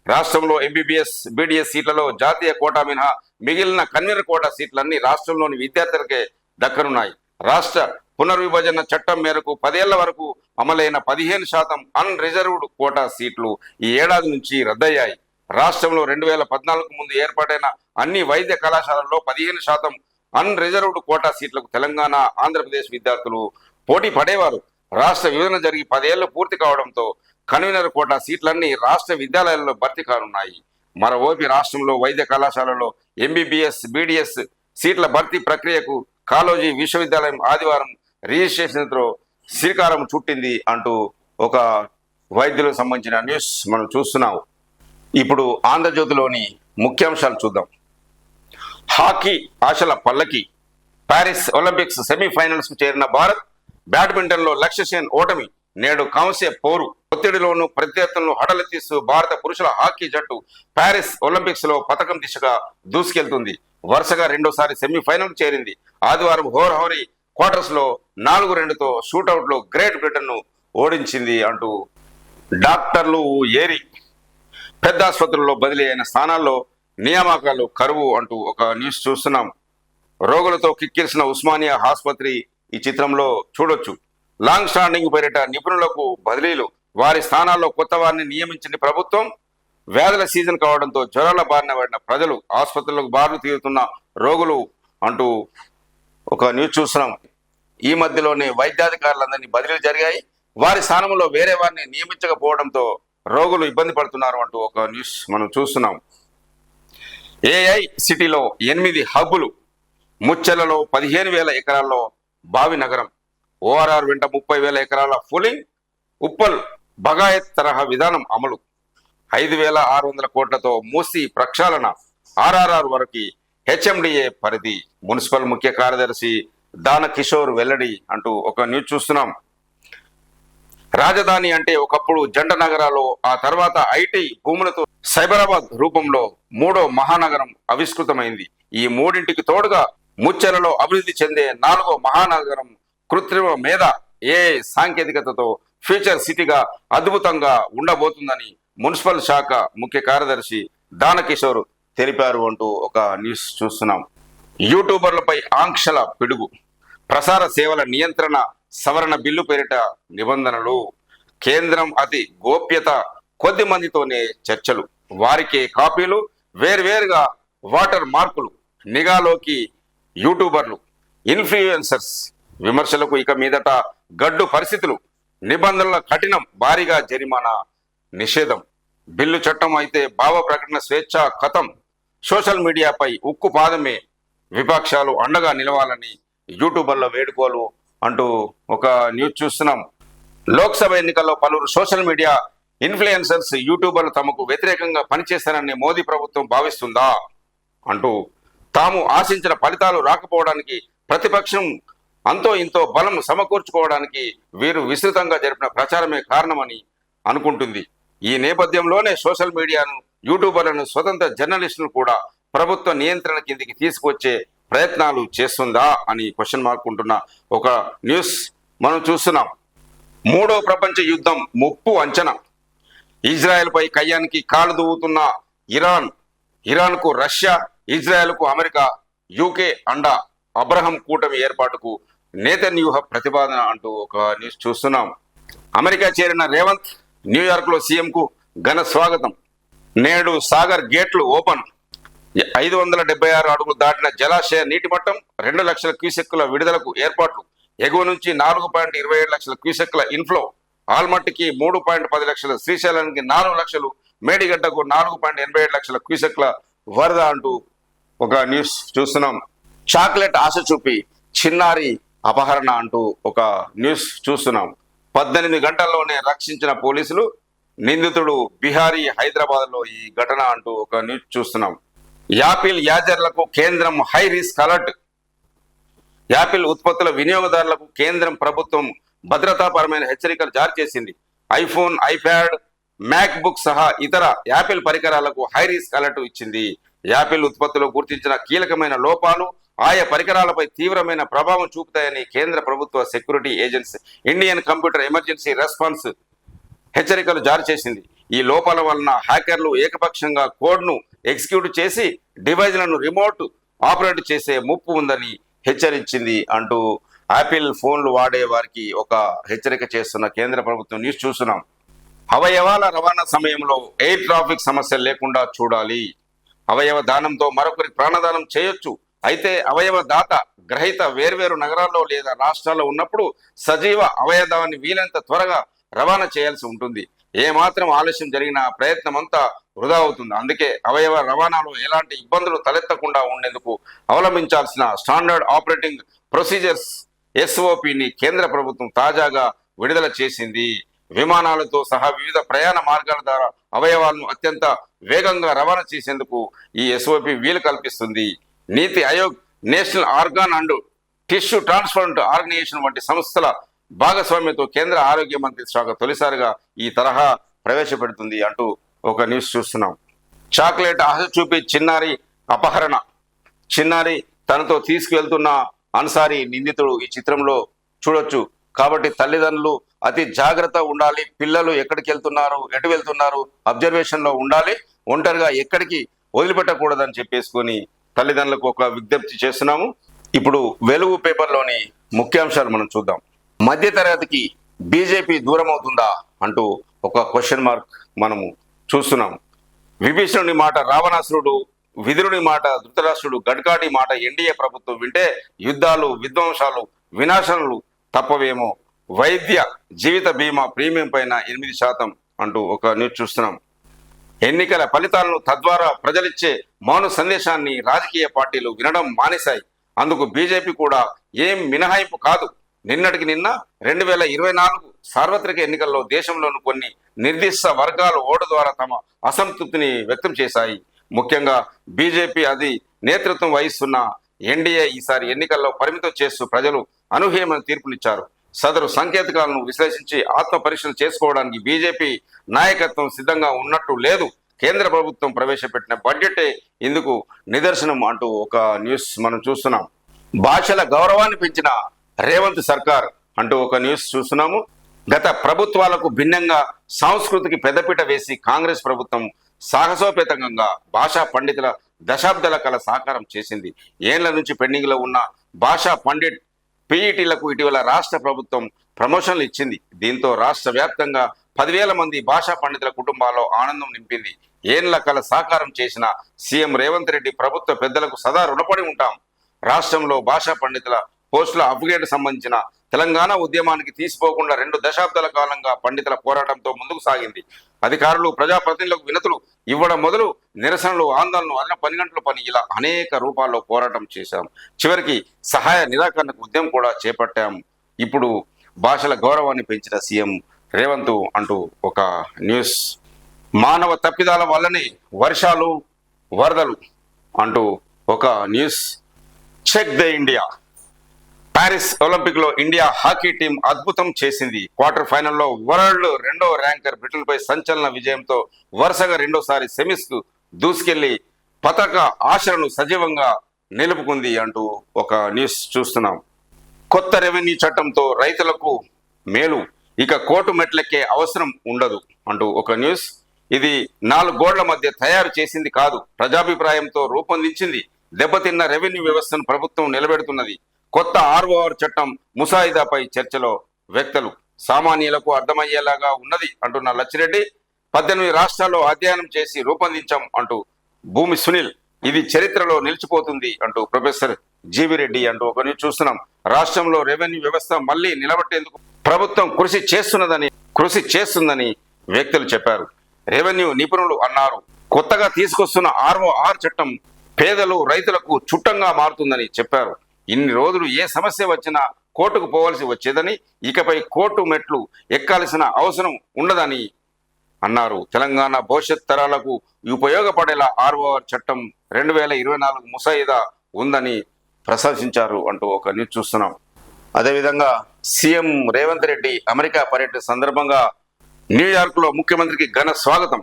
రాష్ట్రంలో ఎంబీబీఎస్, బీడీఎస్ సీట్లలో జాతీయ కోటా మినహా మిగిలిన కన్వీనర్ కోటా సీట్లన్నీ రాష్ట్రంలోని విద్యార్థులకే దక్కనున్నాయి. రాష్ట్ర పునర్విభజన చట్టం మేరకు 10 ఏళ్ల వరకు అమలైన 15% అన్రిజర్వ్డ్ కోటా సీట్లు ఈ ఏడాది నుంచి రద్దయ్యాయి. రాష్ట్రంలో 2014 ముందు ఏర్పాటైన అన్ని వైద్య కళాశాలల్లో 15% అన్రిజర్వ్డ్ కోటా సీట్లకు తెలంగాణ, ఆంధ్రప్రదేశ్ విద్యార్థులు పోటీ పడేవారు. రాష్ట్ర విభజన జరిగి 10 ఏళ్లు పూర్తి కావడంతో కన్వీనర్ కోటా సీట్లన్నీ రాష్ట్ర విద్యాలయాల్లో భర్తీ కానున్నాయి. మరోవైపు రాష్ట్రంలో వైద్య కళాశాలలో ఎంబీబీఎస్, బీడీఎస్ సీట్ల భర్తీ ప్రక్రియకు కాళోజీ విశ్వవిద్యాలయం ఆదివారం రిజిస్ట్రేషన్తో శ్రీకారం చుట్టింది అంటూ ఒక వైద్యులకు సంబంధించిన న్యూస్ మనం చూస్తున్నాం. ఇప్పుడు ఆంధ్రజ్యోతిలోని ముఖ్యాంశాలు చూద్దాం. హాకీ ఆశల పల్లకి, ప్యారిస్ ఒలింపిక్స్ సెమీఫైనల్స్ కు చేరిన భారత్. బ్యాడ్మింటన్లో లక్ష్య సేన్ ఓటమి, నేడు కాంస్య పోరు. ఒత్తిడిలోనూ ప్రత్యర్థులను హడలెత్తిస్తూ భారత పురుషుల హాకీ జట్టు ప్యారిస్ ఒలింపిక్స్ లో పథకం దిశగా దూసుకెళ్తుంది. వరుసగా రెండోసారి సెమీఫైనల్ చేరింది. ఆదివారం హోరాహోరీ క్వార్టర్స్ లో 4-2తో షూటౌట్ లో గ్రేట్ బ్రిటన్ ను ఓడించింది అంటూ డాక్టర్లు ఏరి. పెద్ద ఆసుపత్రుల్లో బదిలీ అయిన స్థానాల్లో నియామకాలు కరువు అంటూ ఒక న్యూస్ చూస్తున్నాం. రోగులతో కిక్కిరిసిన ఉస్మానియా ఆసుపత్రి ఈ చిత్రంలో చూడొచ్చు. లాంగ్ స్టాండింగ్ పేరిట నిపుణులకు బదిలీలు, వారి స్థానాల్లో కొత్త వారిని నియమించిన ప్రభుత్వం. వ్యాధుల సీజన్ కావడంతో జ్వరాల బారిన పడిన ప్రజలు, ఆసుపత్రులకు బారులు తీరుతున్న రోగులు అంటూ ఒక న్యూస్ చూస్తున్నాం. ఈ మధ్యలోనే వైద్యాధికారులందరినీ బదిలీలు జరిగాయి. వారి స్థానంలో వేరే వారిని నియమించకపోవడంతో రోగులు ఇబ్బంది పడుతున్నారు అంటూ ఒక న్యూస్ మనం చూస్తున్నాం. ఏఐ సిటీలో 8 హబ్బులు, ముచ్చెలలో 15,000 ఎకరాల్లో భావి నగరం, ఓఆర్ఆర్ వెంట 30,000 ఎకరాల ఫూలింగ్, ఉప్పల్ బగాయత్ తరహా విధానం అమలు, 5,600 కోట్లతో మూసి ప్రక్షాళన, ఆర్ఆర్ఆర్ వరకు హెచ్ఎండిఏ పరిధి. మున్సిపల్ ముఖ్య కార్యదర్శి దాన కిషోర్ వెల్లడి అంటూ ఒక న్యూస్ చూస్తున్నాం. రాజధాని అంటే ఒకప్పుడు జంట నగరాలు, ఆ తర్వాత ఐటీ భూములతో సైబరాబాద్ రూపంలో 3వ మహానగరం ఆవిష్కృతమైంది. ఈ మూడింటికి తోడుగా ముచ్చెలలో అభివృద్ధి చెందే 4వ మహానగరం కృత్రిమ మేధ, ఏఐ సాంకేతికతతో ఫ్యూచర్ సిటీగా అద్భుతంగా ఉండబోతుందని మున్సిపల్ శాఖ ముఖ్య కార్యదర్శి దానకిషోర్ తెలిపారు అంటూ ఒక న్యూస్ చూస్తున్నాం. యూట్యూబర్లపై ఆంక్షల పిడుగు, ప్రసార సేవల నియంత్రణ సవరణ బిల్లు పేరిట నిబంధనలు, కేంద్రం అతి గోప్యత, కొద్ది మందితోనే చర్చలు, వారికే కాపీలు, వేర్వేరుగా వాటర్ మార్కులు, నిఘాలోకి యూట్యూబర్లు, ఇన్ఫ్లుయెన్సర్స్, విమర్శలకు ఇక మీదట గడ్డు పరిస్థితులు, నిబంధనల కఠినం, భారీగా జరిమానా, నిషేధం. బిల్లు చట్టం అయితే భావ ప్రకటన స్వేచ్ఛ ఖతం. సోషల్ మీడియాపై ఉక్కు పాదమే, విపక్షాలు అండగా నిలవాలని యూట్యూబర్ల వేడుకోలు అంటూ ఒక న్యూస్ చూస్తున్నాం. లోక్సభ ఎన్నికల్లో పలువురు సోషల్ మీడియా ఇన్ఫ్లుయెన్సర్స్, యూట్యూబర్లు తమకు వ్యతిరేకంగా పనిచేస్తారని మోదీ ప్రభుత్వం భావిస్తుందా అంటూ, తాము ఆశించిన ఫలితాలు రాకపోవడానికి ప్రతిపక్షం అంతో ఇంతో బలం సమకూర్చుకోవడానికి వీరు విస్తృతంగా జరిపిన ప్రచారమే కారణమని అనుకుంటుంది. ఈ నేపథ్యంలోనే సోషల్ మీడియాను, యూట్యూబర్లను, స్వతంత్ర జర్నలిస్టులను కూడా ప్రభుత్వ నియంత్రణ కిందికి తీసుకువచ్చే ప్రయత్నాలు చేస్తుందా అని క్వశ్చన్ మార్క్ ఉంటున్న ఒక న్యూస్ మనం చూస్తున్నాం. 3వ ప్రపంచ యుద్ధం ముప్పు అంచనా, ఇజ్రాయెల్పై కయ్యానికి కాలు దువ్వుతున్న ఇరాన్కు రష్యా, ఇజ్రాయెల్కు అమెరికా, యూకే అండ, అబ్రహం కూటమి ఏర్పాటుకు నేతన్యూహ ప్రతిపాదన అంటూ ఒక న్యూస్ చూస్తున్నాం. అమెరికా చేరిన రేవంత్, న్యూయార్క్లో సీఎంకు ఘన స్వాగతం. నేడు సాగర్ గేట్లు ఓపెన్, 576 అడుగులు దాటిన జలాశయ నీటి మట్టం, 2 లక్షల క్యూసెక్కుల విడుదలకు ఏర్పాట్లు, ఎగువ నుంచి 4.27 లక్షల క్యూసెక్కుల ఇన్ఫ్లో, ఆల్మట్టికి 3.10 లక్షలు, శ్రీశైలానికి 4 లక్షలు, మేడిగడ్డకు 4.87 లక్షల క్యూసెక్ల వరద అంటూ ఒక న్యూస్ చూస్తున్నాం. చాక్లెట్ ఆశ చూపి చిన్నారి అపహరణ అంటూ ఒక న్యూస్ చూస్తున్నాం. 18 గంటల్లోనే రక్షించిన పోలీసులు, నిందితుడు బిహారీ, హైదరాబాద్లో ఈ ఘటన అంటూ ఒక న్యూస్ చూస్తున్నాం. యాపిల్ యాజర్లకు కేంద్రం హై రిస్క్ అలర్ట్, యాపిల్ ఉత్పత్తుల వినియోగదారులకు కేంద్రం ప్రభుత్వం భద్రతాపరమైన హెచ్చరికలు జారీ చేసింది. ఐఫోన్, ఐప్యాడ్, మ్యాక్ బుక్ సహా ఇతర యాపిల్ పరికరాలకు హై రిస్క్ అలర్ట్ ఇచ్చింది. యాపిల్ ఉత్పత్తులు గుర్తించిన కీలకమైన లోపాలు ఆయా పరికరాలపై తీవ్రమైన ప్రభావం చూపుతాయని కేంద్ర ప్రభుత్వ security agency Indian computer emergency response హెచ్చరికలు జారీ చేసింది. ఈ లోపాల వలన హ్యాకర్లు ఏకపక్షంగా కోడ్ను ఎగ్జిక్యూట్ చేసి డివైజ్లను రిమోట్ ఆపరేట్ చేసే ముప్పు ఉందని హెచ్చరించింది అంటూ యాపిల్ ఫోన్లు వాడే వారికి ఒక హెచ్చరిక చేస్తున్న కేంద్ర ప్రభుత్వం న్యూస్ చూస్తున్నాం. అవయవాల రవాణా సమయంలో ఎయిర్ ట్రాఫిక్ సమస్యలు లేకుండా చూడాలి. అవయవ దానంతో మరొకరికి ప్రాణదానం చేయొచ్చు. అయితే అవయవ దాత గ్రహీత వేర్వేరు నగరాల్లో లేదా రాష్ట్రాల్లో ఉన్నప్పుడు సజీవ అవయవాన్ని వీలైనంత త్వరగా రవాణా చేయాల్సి ఉంటుంది. ఏమాత్రం ఆలస్యం జరిగిన ప్రయత్నం అంతా వృధా అవుతుంది. అందుకే అవయవ రవాణాలో ఎలాంటి ఇబ్బందులు తలెత్తకుండా ఉండేందుకు అవలంబించాల్సిన స్టాండర్డ్ ఆపరేటింగ్ ప్రొసీజర్స్ SOPని కేంద్ర ప్రభుత్వం తాజాగా విడుదల చేసింది. విమానాలతో సహా వివిధ ప్రయాణ మార్గాల ద్వారా అవయవాలను అత్యంత వేగంగా రవాణా చేసేందుకు ఈ SOP వీలు కల్పిస్తుంది. Niti Aayog, national organ and tissue transplant organisation వంటి సంస్థల భాగస్వామ్యంతో కేంద్ర ఆరోగ్య మంత్రిత్వ శాఖ తొలిసారిగా ఈ తరహా ప్రవేశపెడుతుంది అంటూ ఒక న్యూస్ చూస్తున్నాం. చాక్లెట్ ఆశ చూపి చిన్నారి అపహరణ. చిన్నారి తనతో తీసుకువెళ్తున్న అన్సారీ నిందితుడు ఈ చిత్రంలో చూడొచ్చు. కాబట్టి తల్లిదండ్రులు అతి జాగ్రత్త ఉండాలి. పిల్లలు ఎక్కడికి వెళ్తున్నారు, ఎటు వెళ్తున్నారు అబ్జర్వేషన్ లో ఉండాలి. ఒంటరిగా ఎక్కడికి వదిలిపెట్టకూడదని చెప్పేసుకొని తల్లిదండ్రులకు ఒక విజ్ఞప్తి చేస్తున్నాము. ఇప్పుడు వెలుగు పేపర్లోని ముఖ్యాంశాలు మనం చూద్దాం. మధ్యతరగతికి బీజేపీ దూరం అవుతుందా అంటూ ఒక క్వశ్చన్ మార్క్ మనము చూస్తున్నాం. విభీషణుడి మాట రావణాసురుడు, విదురుని మాట ధృతరాష్ట్రుడు, గడ్కాడి మాట ఎన్డీఏ ప్రభుత్వం వింటే యుద్ధాలు, విధ్వంసాలు, వినాశనలు తప్పవేమో. వైద్య జీవిత బీమా ప్రీమియం పైన 8% అంటూ ఒక న్యూస్ చూస్తున్నాం. ఎన్నికల ఫలితాలను తద్వారా ప్రజలిచ్చే మౌన సందేశాన్ని రాజకీయ పార్టీలు వినడం మానేశాయి. అందుకు బీజేపీ కూడా ఏం మినహాయింపు కాదు. నిన్నటికి నిన్న 2024 సార్వత్రిక ఎన్నికల్లో దేశంలోని కొన్ని నిర్దిష్ట వర్గాలు ఓటు ద్వారా తమ అసంతృప్తిని వ్యక్తం చేశాయి. ముఖ్యంగా బీజేపీ అది నేతృత్వం వహిస్తున్న ఎన్డీఏ ఈసారి ఎన్నికల్లో పరిమితం చేస్తూ ప్రజలు అనూహ్యమైన తీర్పునిచ్చారు. సదరు సంకేతాలను విశ్లేషించి ఆత్మ పరీక్షలు చేసుకోవడానికి బీజేపీ నాయకత్వం సిద్ధంగా ఉన్నట్టు లేదు. కేంద్ర ప్రభుత్వం ప్రవేశపెట్టిన బడ్జెటే ఇందుకు నిదర్శనం అంటూ ఒక న్యూస్ మనం చూస్తున్నాం. భాషల గౌరవాన్ని పెంచిన రేవంత్ సర్కార్ అంటూ ఒక న్యూస్ చూస్తున్నాము. గత ప్రభుత్వాలకు భిన్నంగా సంస్కృతికి పెద్దపీట వేసి కాంగ్రెస్ ప్రభుత్వం సాహసోపేతంగా భాషా పండితుల దశాబ్దాల కల సాకారం చేసింది. ఏళ్ల నుంచి పెండింగ్ లో ఉన్న భాషా పండిట్ పీఈటీలకు ఇటీవల రాష్ట్ర ప్రభుత్వం ప్రమోషన్లు ఇచ్చింది. దీంతో రాష్ట్ర వ్యాప్తంగా 10,000 మంది భాషా పండితుల కుటుంబాల్లో ఆనందం నింపింది. ఏళ్ల కల సాకారం చేసిన సీఎం రేవంత్ రెడ్డి ప్రభుత్వ పెద్దలకు సదా రుణపడి ఉంటాం. రాష్ట్రంలో భాషా పండితుల పోస్టుల అప్గ్రేడ్ సంబంధించిన తెలంగాణ ఉద్యమానికి తీసిపోకుండా 2 దశాబ్దాల కాలంగా పండితుల పోరాటంతో ముందుకు సాగింది. అధికారులు, ప్రజాప్రతినిధులకు వినతులు ఇవ్వడం మొదలు నిరసనలు, ఆందోళనలు, అదన 10 గంటల పని, ఇలా అనేక రూపాల్లో పోరాటం చేశాం. చివరికి సహాయ నిరాకరణకు ఉద్యమం కూడా చేపట్టాం. ఇప్పుడు భాషల గౌరవాన్ని పెంచిన సీఎం రేవంత్ అంటూ ఒక న్యూస్. మానవ తప్పిదాల వల్లనే వర్షాలు, వరదలు అంటూ ఒక news. Check the India. Paris Olympic లో ఇండియా హాకీ టీం అద్భుతం చేసింది. క్వార్టర్ ఫైనల్లో వరల్డ్ 2వ ర్యాంకర్ బ్రిటన్ పై సంచలన విజయంతో వరుసగా 2వ సెమీస్ కు దూసుకెళ్లి పతక ఆశలను సజీవంగా నిలుపుకుంది అంటూ ఒక న్యూస్ చూస్తున్నాం. కొత్త రెవెన్యూ చట్టంతో రైతులకు మేలు, ఇక కోర్టు మెట్లెక్కే అవసరం ఉండదు అంటూ ఒక న్యూస్. ఇది 4 గోడల మధ్య తయారు చేసింది కాదు, ప్రజాభిప్రాయంతో రూపొందించింది. దెబ్బతిన్న రెవెన్యూ వ్యవస్థను ప్రభుత్వం నిలబెడుతున్నది. కొత్త ROR చట్టం ముసాయిదాపై చర్చలో వ్యక్తులు. సామాన్యులకు అర్థమయ్యేలాగా ఉన్నది అంటున్న లచ్చిరెడ్డి. 18 రాష్ట్రాల్లో అధ్యయనం చేసి రూపొందించాం అంటూ భూమి సునీల్. ఇది చరిత్రలో నిలిచిపోతుంది అంటూ ప్రొఫెసర్ జీవి రెడ్డి అంటూ ఒక న్యూస్ చూస్తున్నాం. రాష్ట్రంలో రెవెన్యూ వ్యవస్థ మళ్లీ నిలబెట్టేందుకు ప్రభుత్వం కృషి చేస్తుందని వ్యక్తులు చెప్పారు. రెవెన్యూ నిపుణులు అన్నారు. కొత్తగా తీసుకొస్తున్న ROR చట్టం పేదలు, రైతులకు చుట్టంగా మారుతుందని చెప్పారు. ఇన్ని రోజులు ఏ సమస్య వచ్చినా కోర్టుకు పోవలసి వచ్చేదని, ఇకపై కోర్టు మెట్లు ఎక్కాల్సిన అవసరం ఉండదని అన్నారు. తెలంగాణ భవిష్యత్ తరాలకు ఉపయోగపడేలా ROR చట్టం 2024 ముసాయిదా ఉందని ప్రశంసించారు అంటూ ఒక న్యూస్ చూస్తున్నాం. అదేవిధంగా సీఎం రేవంత్ రెడ్డి అమెరికా పర్యటన సందర్భంగా న్యూయార్క్ లో ముఖ్యమంత్రికి ఘన స్వాగతం.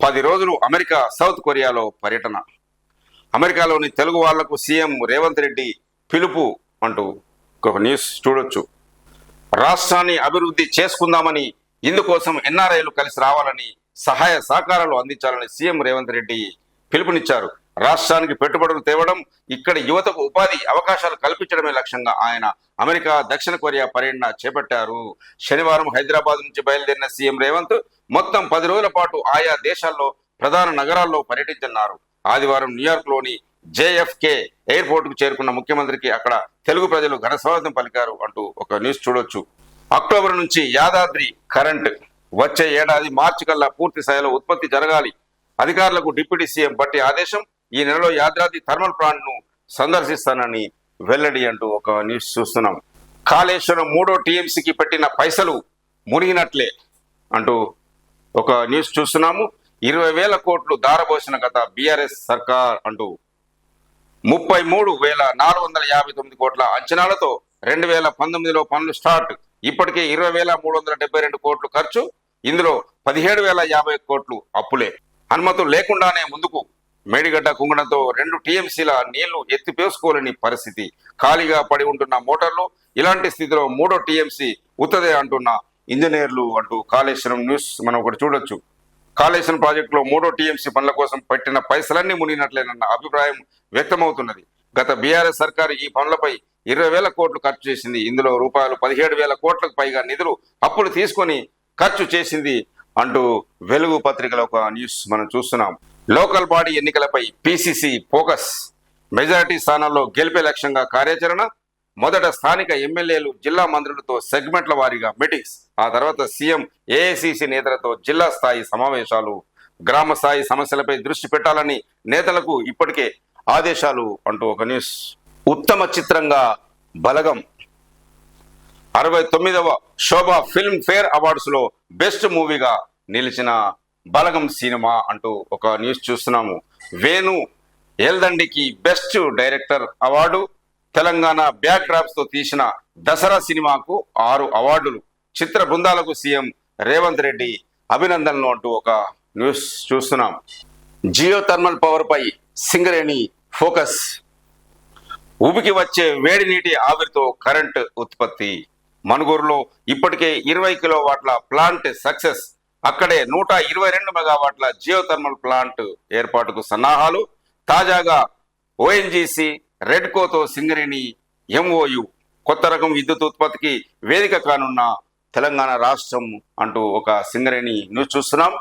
10 రోజులు అమెరికా, సౌత్ కొరియాలో పర్యటన. అమెరికాలోని తెలుగు వాళ్లకు సీఎం రేవంత్ రెడ్డి పిలుపు అంటూ ఒక న్యూస్ చూడొచ్చు. రాష్ట్రాన్ని అభివృద్ధి చేసుకుందామని, ఇందుకోసం NRIలు కలిసి రావాలని, సహాయ సహకారాలు అందించాలని సీఎం రేవంత్ రెడ్డి పిలుపునిచ్చారు. రాష్ట్రానికి పెట్టుబడులు తేవడం, ఇక్కడి యువతకు ఉపాధి అవకాశాలు కల్పించడమే లక్ష్యంగా ఆయన అమెరికా, దక్షిణ కొరియా పర్యటన చేపట్టారు. శనివారం హైదరాబాద్ నుంచి బయలుదేరిన సీఎం రేవంత్ మొత్తం 10 రోజుల పాటు ఆయా దేశాల్లో ప్రధాన నగరాల్లో పర్యటించనున్నారు. ఆదివారం న్యూయార్క్ లోని జేఎఫ్కే ఎయిర్పోర్ట్ కు చేరుకున్న ముఖ్యమంత్రికి అక్కడ తెలుగు ప్రజలు ఘన స్వాగతం పలికారు అంటూ ఒక న్యూస్ చూడొచ్చు. అక్టోబర్ నుంచి యాదాద్రి కరెంట్ వచ్చే ఏడాది మార్చి కల్లా పూర్తి స్థాయిలో ఉత్పత్తి జరగాలి. అధికారులకు డిప్యూటీ సీఎం బట్టి ఆదేశం. ఈ నెలలో యాదాద్రి థర్మల్ ప్లాంట్ ను సందర్శిస్తానని వెల్లడి అంటూ ఒక న్యూస్ చూస్తున్నాం. కాళేశ్వరం 3వ టీఎంసీకి పెట్టిన పైసలు మునిగినట్లే అంటూ ఒక న్యూస్ చూస్తున్నాము. 20,000 కోట్లు దారబోసిన గత బీఆర్ఎస్ సర్కార్ అంటూ 33,459 కోట్ల అంచనాలతో 2019లో పనులు స్టార్ట్. ఇప్పటికే 20,372 కోట్లు ఖర్చు. ఇందులో 17,050 కోట్లు అప్పులే. అనుమతులు లేకుండానే ముందుకు. మేడిగడ్డ కుంగడంతో 2 టీఎంసీల నీళ్లు ఎత్తిపేసుకోలేని పరిస్థితి. ఖాళీగా పడి ఉంటున్న మోటార్లు. ఇలాంటి స్థితిలో 3వ టీఎంసీ ఉత్తదే అంటున్న ఇంజనీర్లు అంటూ కాళేశ్వరం న్యూస్ మనం ఒకటి చూడొచ్చు. కాళేశ్వరం ప్రాజెక్టులో 3వ టీఎంసీ పనుల కోసం పెట్టిన పైసలన్నీ మునిగినట్లేనన్న అభిప్రాయం వ్యక్తమవుతున్నది. గత బీఆర్ఎస్ సర్కారు ఈ పనులపై 20,000 కోట్లు ఖర్చు చేసింది. ఇందులో రూపాయలు 17,000 కోట్లకు పైగా నిధులు అప్పులు తీసుకొని ఖర్చు చేసింది అంటూ వెలుగు పత్రికలో ఒక న్యూస్ మనం చూస్తున్నాం. లోకల్ బాడీ ఎన్నికలపై పిసిసి ఫోకస్. మెజారిటీ స్థానాల్లో గెలిపే లక్ష్యంగా కార్యాచరణ. మొదట స్థానిక ఎమ్మెల్యేలు, జిల్లా మంత్రులతో సెగ్మెంట్ల వారీగా మీటింగ్స్. ఆ తర్వాత సీఎం, ఏఐసిసి నేతలతో జిల్లా స్థాయి సమావేశాలు. గ్రామ స్థాయి సమస్యలపై దృష్టి పెట్టాలని నేతలకు ఇప్పటికే ఆదేశాలు అంటూ ఒక న్యూస్. ఉత్తమ చిత్రంగా బలగం 69వ శోభా ఫిల్మ్ ఫేర్ అవార్డ్స్ లో బెస్ట్ మూవీగా నిలిచిన బలగం సినిమా అంటూ ఒక న్యూస్ చూస్తున్నాము. వేణు ఎల్దండికి best director award. Telangana backdrops తో తీసిన దసరా సినిమాకు 6 అవార్డులు. చిత్ర బృందాలకు సీఎం రేవంత్ రెడ్డి అభినందనలు అంటూ ఒక న్యూస్ చూస్తున్నాం. జియో థర్మల్ పవర్ పై సింగరేణి ఫోకస్. ఉబికి వచ్చే వేడి నీటి ఆవిరితో కరెంట్ ఉత్పత్తి. మనుగూరులో ఇప్పటికే 20 కిలోవాట్ల ప్లాంట్ సక్సెస్. అక్కడే 122 మెగావాట్ల జియో థర్మల్ ప్లాంట్ ఏర్పాటుకు సన్నాహాలు. తాజాగా ఓఎన్జీసీ, రెడ్కోతో సింగరేణి ఎంఓయు. కొత్త రకం విద్యుత్ ఉత్పత్తికి వేదిక కానున్న తెలంగాణ రాష్ట్రం అంటూ ఒక సింగరేణి న్యూస్ చూస్తున్నాం.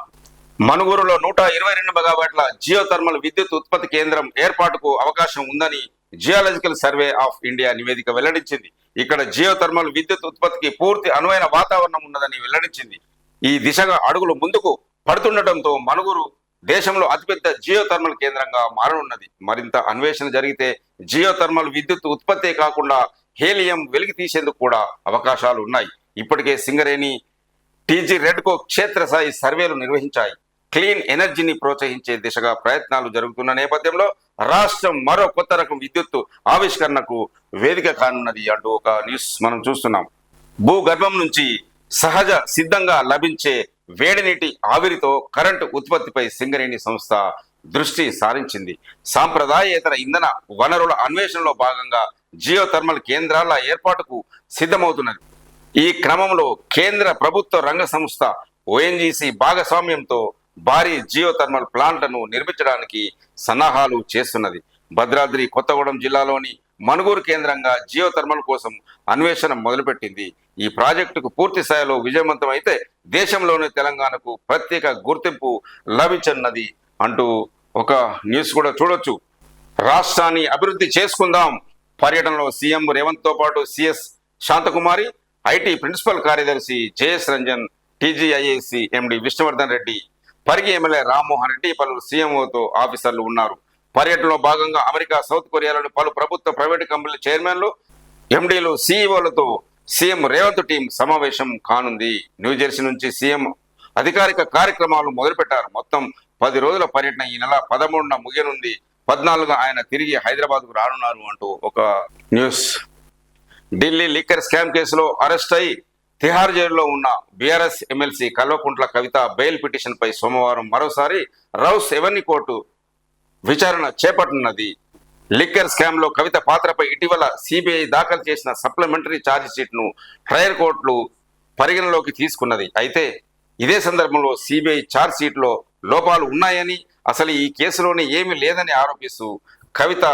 మనుగూరులో 122 మెగావాట్ల జియో థర్మల్ విద్యుత్ ఉత్పత్తి కేంద్రం ఏర్పాటుకు అవకాశం ఉందని జియాలజికల్ సర్వే ఆఫ్ ఇండియా నివేదిక వెల్లడించింది. ఇక్కడ జియో థర్మల్ విద్యుత్ ఉత్పత్తికి పూర్తి అనువైన వాతావరణం ఉన్నదని వెల్లడించింది. ఈ దిశగా అడుగులు ముందుకు పడుతుండటంతో మనుగూరు దేశంలో అతిపెద్ద జియో థర్మల్ కేంద్రంగా మారనున్నది. మరింత అన్వేషణ జరిగితే జియో థర్మల్ విద్యుత్ ఉత్పత్తే కాకుండా హేలియం వెలికి తీసేందుకు కూడా అవకాశాలు ఉన్నాయి. ఇప్పటికే సింగరేణి, టీజీ రెడ్కో క్షేత్రస్థాయి సర్వేలు నిర్వహించాయి. క్లీన్ ఎనర్జీని ప్రోత్సహించే దిశగా ప్రయత్నాలు జరుగుతున్న నేపథ్యంలో రాష్ట్రం మరో కొత్త రకం విద్యుత్ ఆవిష్కరణకు వేదిక కానున్నది అంటూ ఒక న్యూస్ మనం చూస్తున్నాం. భూగర్భం నుంచి సహజ సిద్ధంగా లభించే వేడి నీటి ఆవిరితో కరెంటు ఉత్పత్తిపై సింగరేణి సంస్థ దృష్టి సారించింది. సాంప్రదాయేతర ఇంధన వనరుల అన్వేషణలో భాగంగా జియో థర్మల్ కేంద్రాల ఏర్పాటుకు సిద్ధమవుతున్నది. ఈ క్రమంలో కేంద్ర ప్రభుత్వ రంగ సంస్థ ఓఎన్జీసీ భాగస్వామ్యంతో భారీ జియో థర్మల్ ప్లాంట్లను నిర్మించడానికి సన్నాహాలు చేస్తున్నది. భద్రాద్రి కొత్తగూడెం జిల్లాలోని మనుగూరు కేంద్రంగా జియో థర్మల్ కోసం అన్వేషణ మొదలుపెట్టింది. ఈ ప్రాజెక్టుకు పూర్తి స్థాయిలో విజయవంతం అయితే దేశంలోని తెలంగాణకు ప్రత్యేక గుర్తింపు లభించనున్నది అంటూ ఒక న్యూస్ కూడా చూడొచ్చు. రాష్ట్రాన్ని అభివృద్ధి చేసుకుందాం పర్యటనలో సీఎం రేవంత్ తో పాటు సిఎస్ శాంతకుమారి, ఐటీ ప్రిన్సిపల్ కార్యదర్శి జేఎస్ రంజన్, టీజీఐఏసీ ఎండి విష్ణువర్ధన్ రెడ్డి, పరిగి ఎమ్మెల్యే రామ్మోహన్ రెడ్డి, పలువురు సీఎంఓతో ఆఫీసర్లు ఉన్నారు. పర్యటనలో భాగంగా అమెరికా, సౌత్ కొరియాలోని పలు ప్రభుత్వ, ప్రైవేటు కంపెనీల చైర్మన్లు, ఎండీలు, సీఈఓలతో సీఎం రేవంత్ టీం సమావేశం కానుంది. న్యూజెర్సీ నుంచి సీఎం అధికారిక కార్యక్రమాలు మొదలుపెట్టారు. మొత్తం 10 రోజుల పర్యటన ఈ నెల 13న ముగియనుంది. 14న ఆయన తిరిగి హైదరాబాద్కు రానున్నారు అంటూ ఒక న్యూస్. ఢిల్లీ లిక్కర్ స్కామ్ కేసులో అరెస్ట్ అయి తిహార్ జైలులో ఉన్న BRS MLC Kalvakuntla Kavitha bail petition పై సోమవారం మరోసారి రౌస్ ఎవెన్యూ కోర్టు విచారణ చేపట్టనున్నది. లిక్కర్ స్కామ్ లో కవిత పాత్రపై ఇటీవల సిబిఐ దాఖలు చేసిన సప్లిమెంటరీ ఛార్జ్ షీట్ ను ట్రయల్ కోర్టులు పరిగణలోకి తీసుకున్నది. అయితే ఇదే సందర్భంలో సిబిఐ ఛార్జ్ షీట్ లో లోపాలు ఉన్నాయని, అసలు ఈ కేసులోనే ఏమీ లేదని ఆరోపిస్తూ కవిత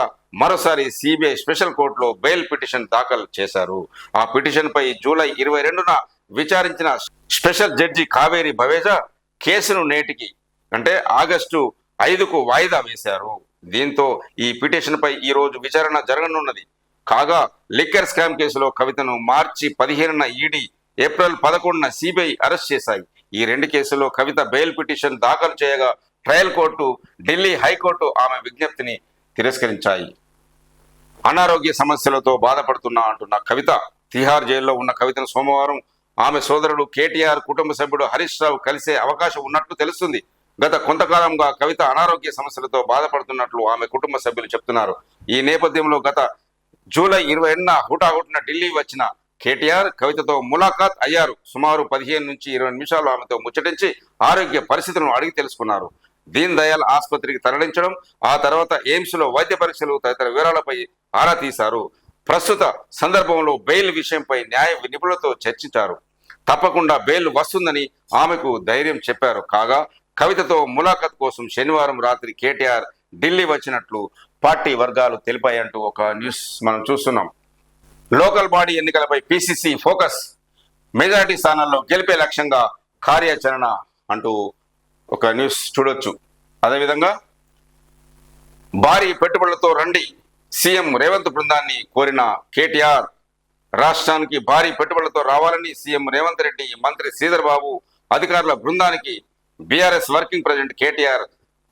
మరోసారి సిబిఐ స్పెషల్ కోర్టులో బెయిల్ పిటిషన్ దాఖలు చేశారు. ఆ పిటిషన్ పై జూలై 22న విచారించిన స్పెషల్ జడ్జి కావేరి బవేజా కేసును నేటికి అంటే ఆగస్టు 5కు వాయిదా వేశారు. దీంతో ఈ పిటిషన్ పై ఈ రోజు విచారణ జరగనున్నది. కాగా లిక్కర్ స్కామ్ కేసులో కవితను మార్చి 15న ఈడీ, ఏప్రిల్ 11న సిబిఐ అరెస్ట్ చేశాయి. ఈ రెండు కేసుల్లో కవిత బెయిల్ పిటిషన్ దాఖలు చేయగా ట్రయల్ కోర్టు, ఢిల్లీ హైకోర్టు ఆమె విజ్ఞప్తిని తిరస్కరించాయి. అనారోగ్య సమస్యలతో బాధపడుతున్నా అంటున్న కవిత, తిహార్ జైల్లో ఉన్న కవితను సోమవారం ఆమె సోదరుడు కేటీఆర్ కుటుంబ సభ్యుడు హరీష్ రావు కలిసే అవకాశం ఉన్నట్లు తెలుస్తుంది. గత కొంతకాలంగా కవిత అనారోగ్య సమస్యలతో బాధపడుతున్నట్లు ఆమె కుటుంబ సభ్యులు చెప్తున్నారు. ఈ నేపథ్యంలో గత జూలై 20న హుటాహుటిన ఢిల్లీ వచ్చిన కేటీఆర్ కవితతో ములాఖాత్ అయ్యారు. సుమారు 15 నుంచి 20 నిమిషాలు ఆమెతో ముచ్చటించి ఆరోగ్య పరిస్థితులను అడిగి తెలుసుకున్నారు. దీన్ దయాల్ ఆసుపత్రికి తరలించడం, ఆ తర్వాత ఎయిమ్స్ లో వైద్య పరీక్షలు తదితర వివరాలపై ఆరా తీశారు. ప్రస్తుత సందర్భంలో బెయిల్ విషయంపై న్యాయ నిపుణులతో చర్చించారు. తప్పకుండా బెయిల్ వస్తుందని ఆమెకు ధైర్యం చెప్పారు. కాగా కవితతో ములాఖత్ కోసం శనివారం రాత్రి కేటీఆర్ ఢిల్లీ వచ్చినట్లు పార్టీ వర్గాలు తెలిపాయంటూ ఒక న్యూస్ మనం చూస్తున్నాం. లోకల్ బాడీ ఎన్నికలపై పిసిసి ఫోకస్, మెజారిటీ స్థానాల్లో గెలిపే లక్ష్యంగా కార్యాచరణ అంటూ ఒక న్యూస్ చూడొచ్చు. అదేవిధంగా భారీ పెట్టుబడులతో రండి, సీఎం రేవంత్ బృందాన్ని కోరిన కేటీఆర్. రాష్ట్రానికి భారీ పెట్టుబడులతో రావాలని సీఎం రేవంత్ రెడ్డి, మంత్రి శ్రీధర్ బాబు అధికారుల బృందానికి బీఆర్ఎస్ వర్కింగ్ ప్రెసిడెంట్ కేటీఆర్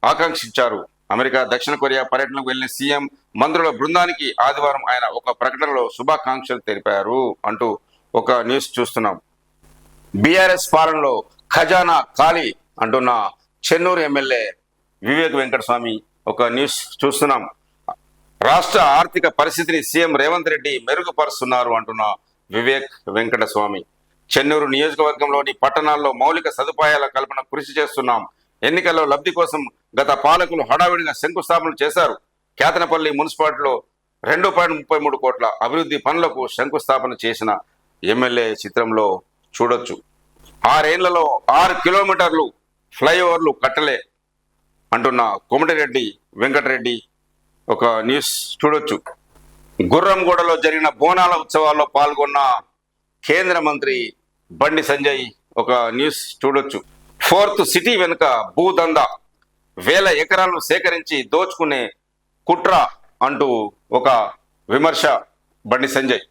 ఆకాంక్షించారు. అమెరికా, దక్షిణ కొరియా పర్యటనకు వెళ్లిన సీఎం మంత్రుల బృందానికి ఆదివారం ఆయన ఒక ప్రకటనలో శుభాకాంక్షలు తెలిపారు అంటూ ఒక న్యూస్ చూస్తున్నాం. బీఆర్ఎస్ పాలనలో ఖజానా ఖాళీ అంటున్న చెన్నూరు ఎమ్మెల్యే వివేక్ వెంకటస్వామి ఒక న్యూస్ చూస్తున్నాం. రాష్ట్ర ఆర్థిక పరిస్థితిని సీఎం రేవంత్ రెడ్డి మెరుగుపరుస్తున్నారు అంటున్న వివేక్ వెంకటస్వామి. చెన్నూరు నియోజకవర్గంలోని పట్టణాల్లో మౌలిక సదుపాయాల కల్పన కృషి చేస్తున్నాం. ఎన్నికల్లో లబ్ధి కోసం గత పాలకులు హడావిడిగా శంకుస్థాపనలు చేశారు. కేతనపల్లి మున్సిపాలిటీలో 2.33 కోట్ల అభివృద్ధి పనులకు శంకుస్థాపన చేసిన ఎమ్మెల్యే చిత్రంలో చూడొచ్చు. 6 ఏళ్లలో 6 కిలోమీటర్లు ఫ్లైఓవర్లు కట్టలే అంటున్న కోమటిరెడ్డి వెంకటరెడ్డి ఒక న్యూస్ చూడొచ్చు. గుర్రంగూడలో జరిగిన బోనాల ఉత్సవాల్లో పాల్గొన్న కేంద్ర మంత్రి బండి సంజయ్ ఒక న్యూస్ చూడొచ్చు. 4th సిటీ వెనుక భూదందా, 1000 ఎకరాలను సేకరించి దోచుకునే కుట్ర అంటూ ఒక విమర్శ బండి సంజయ్.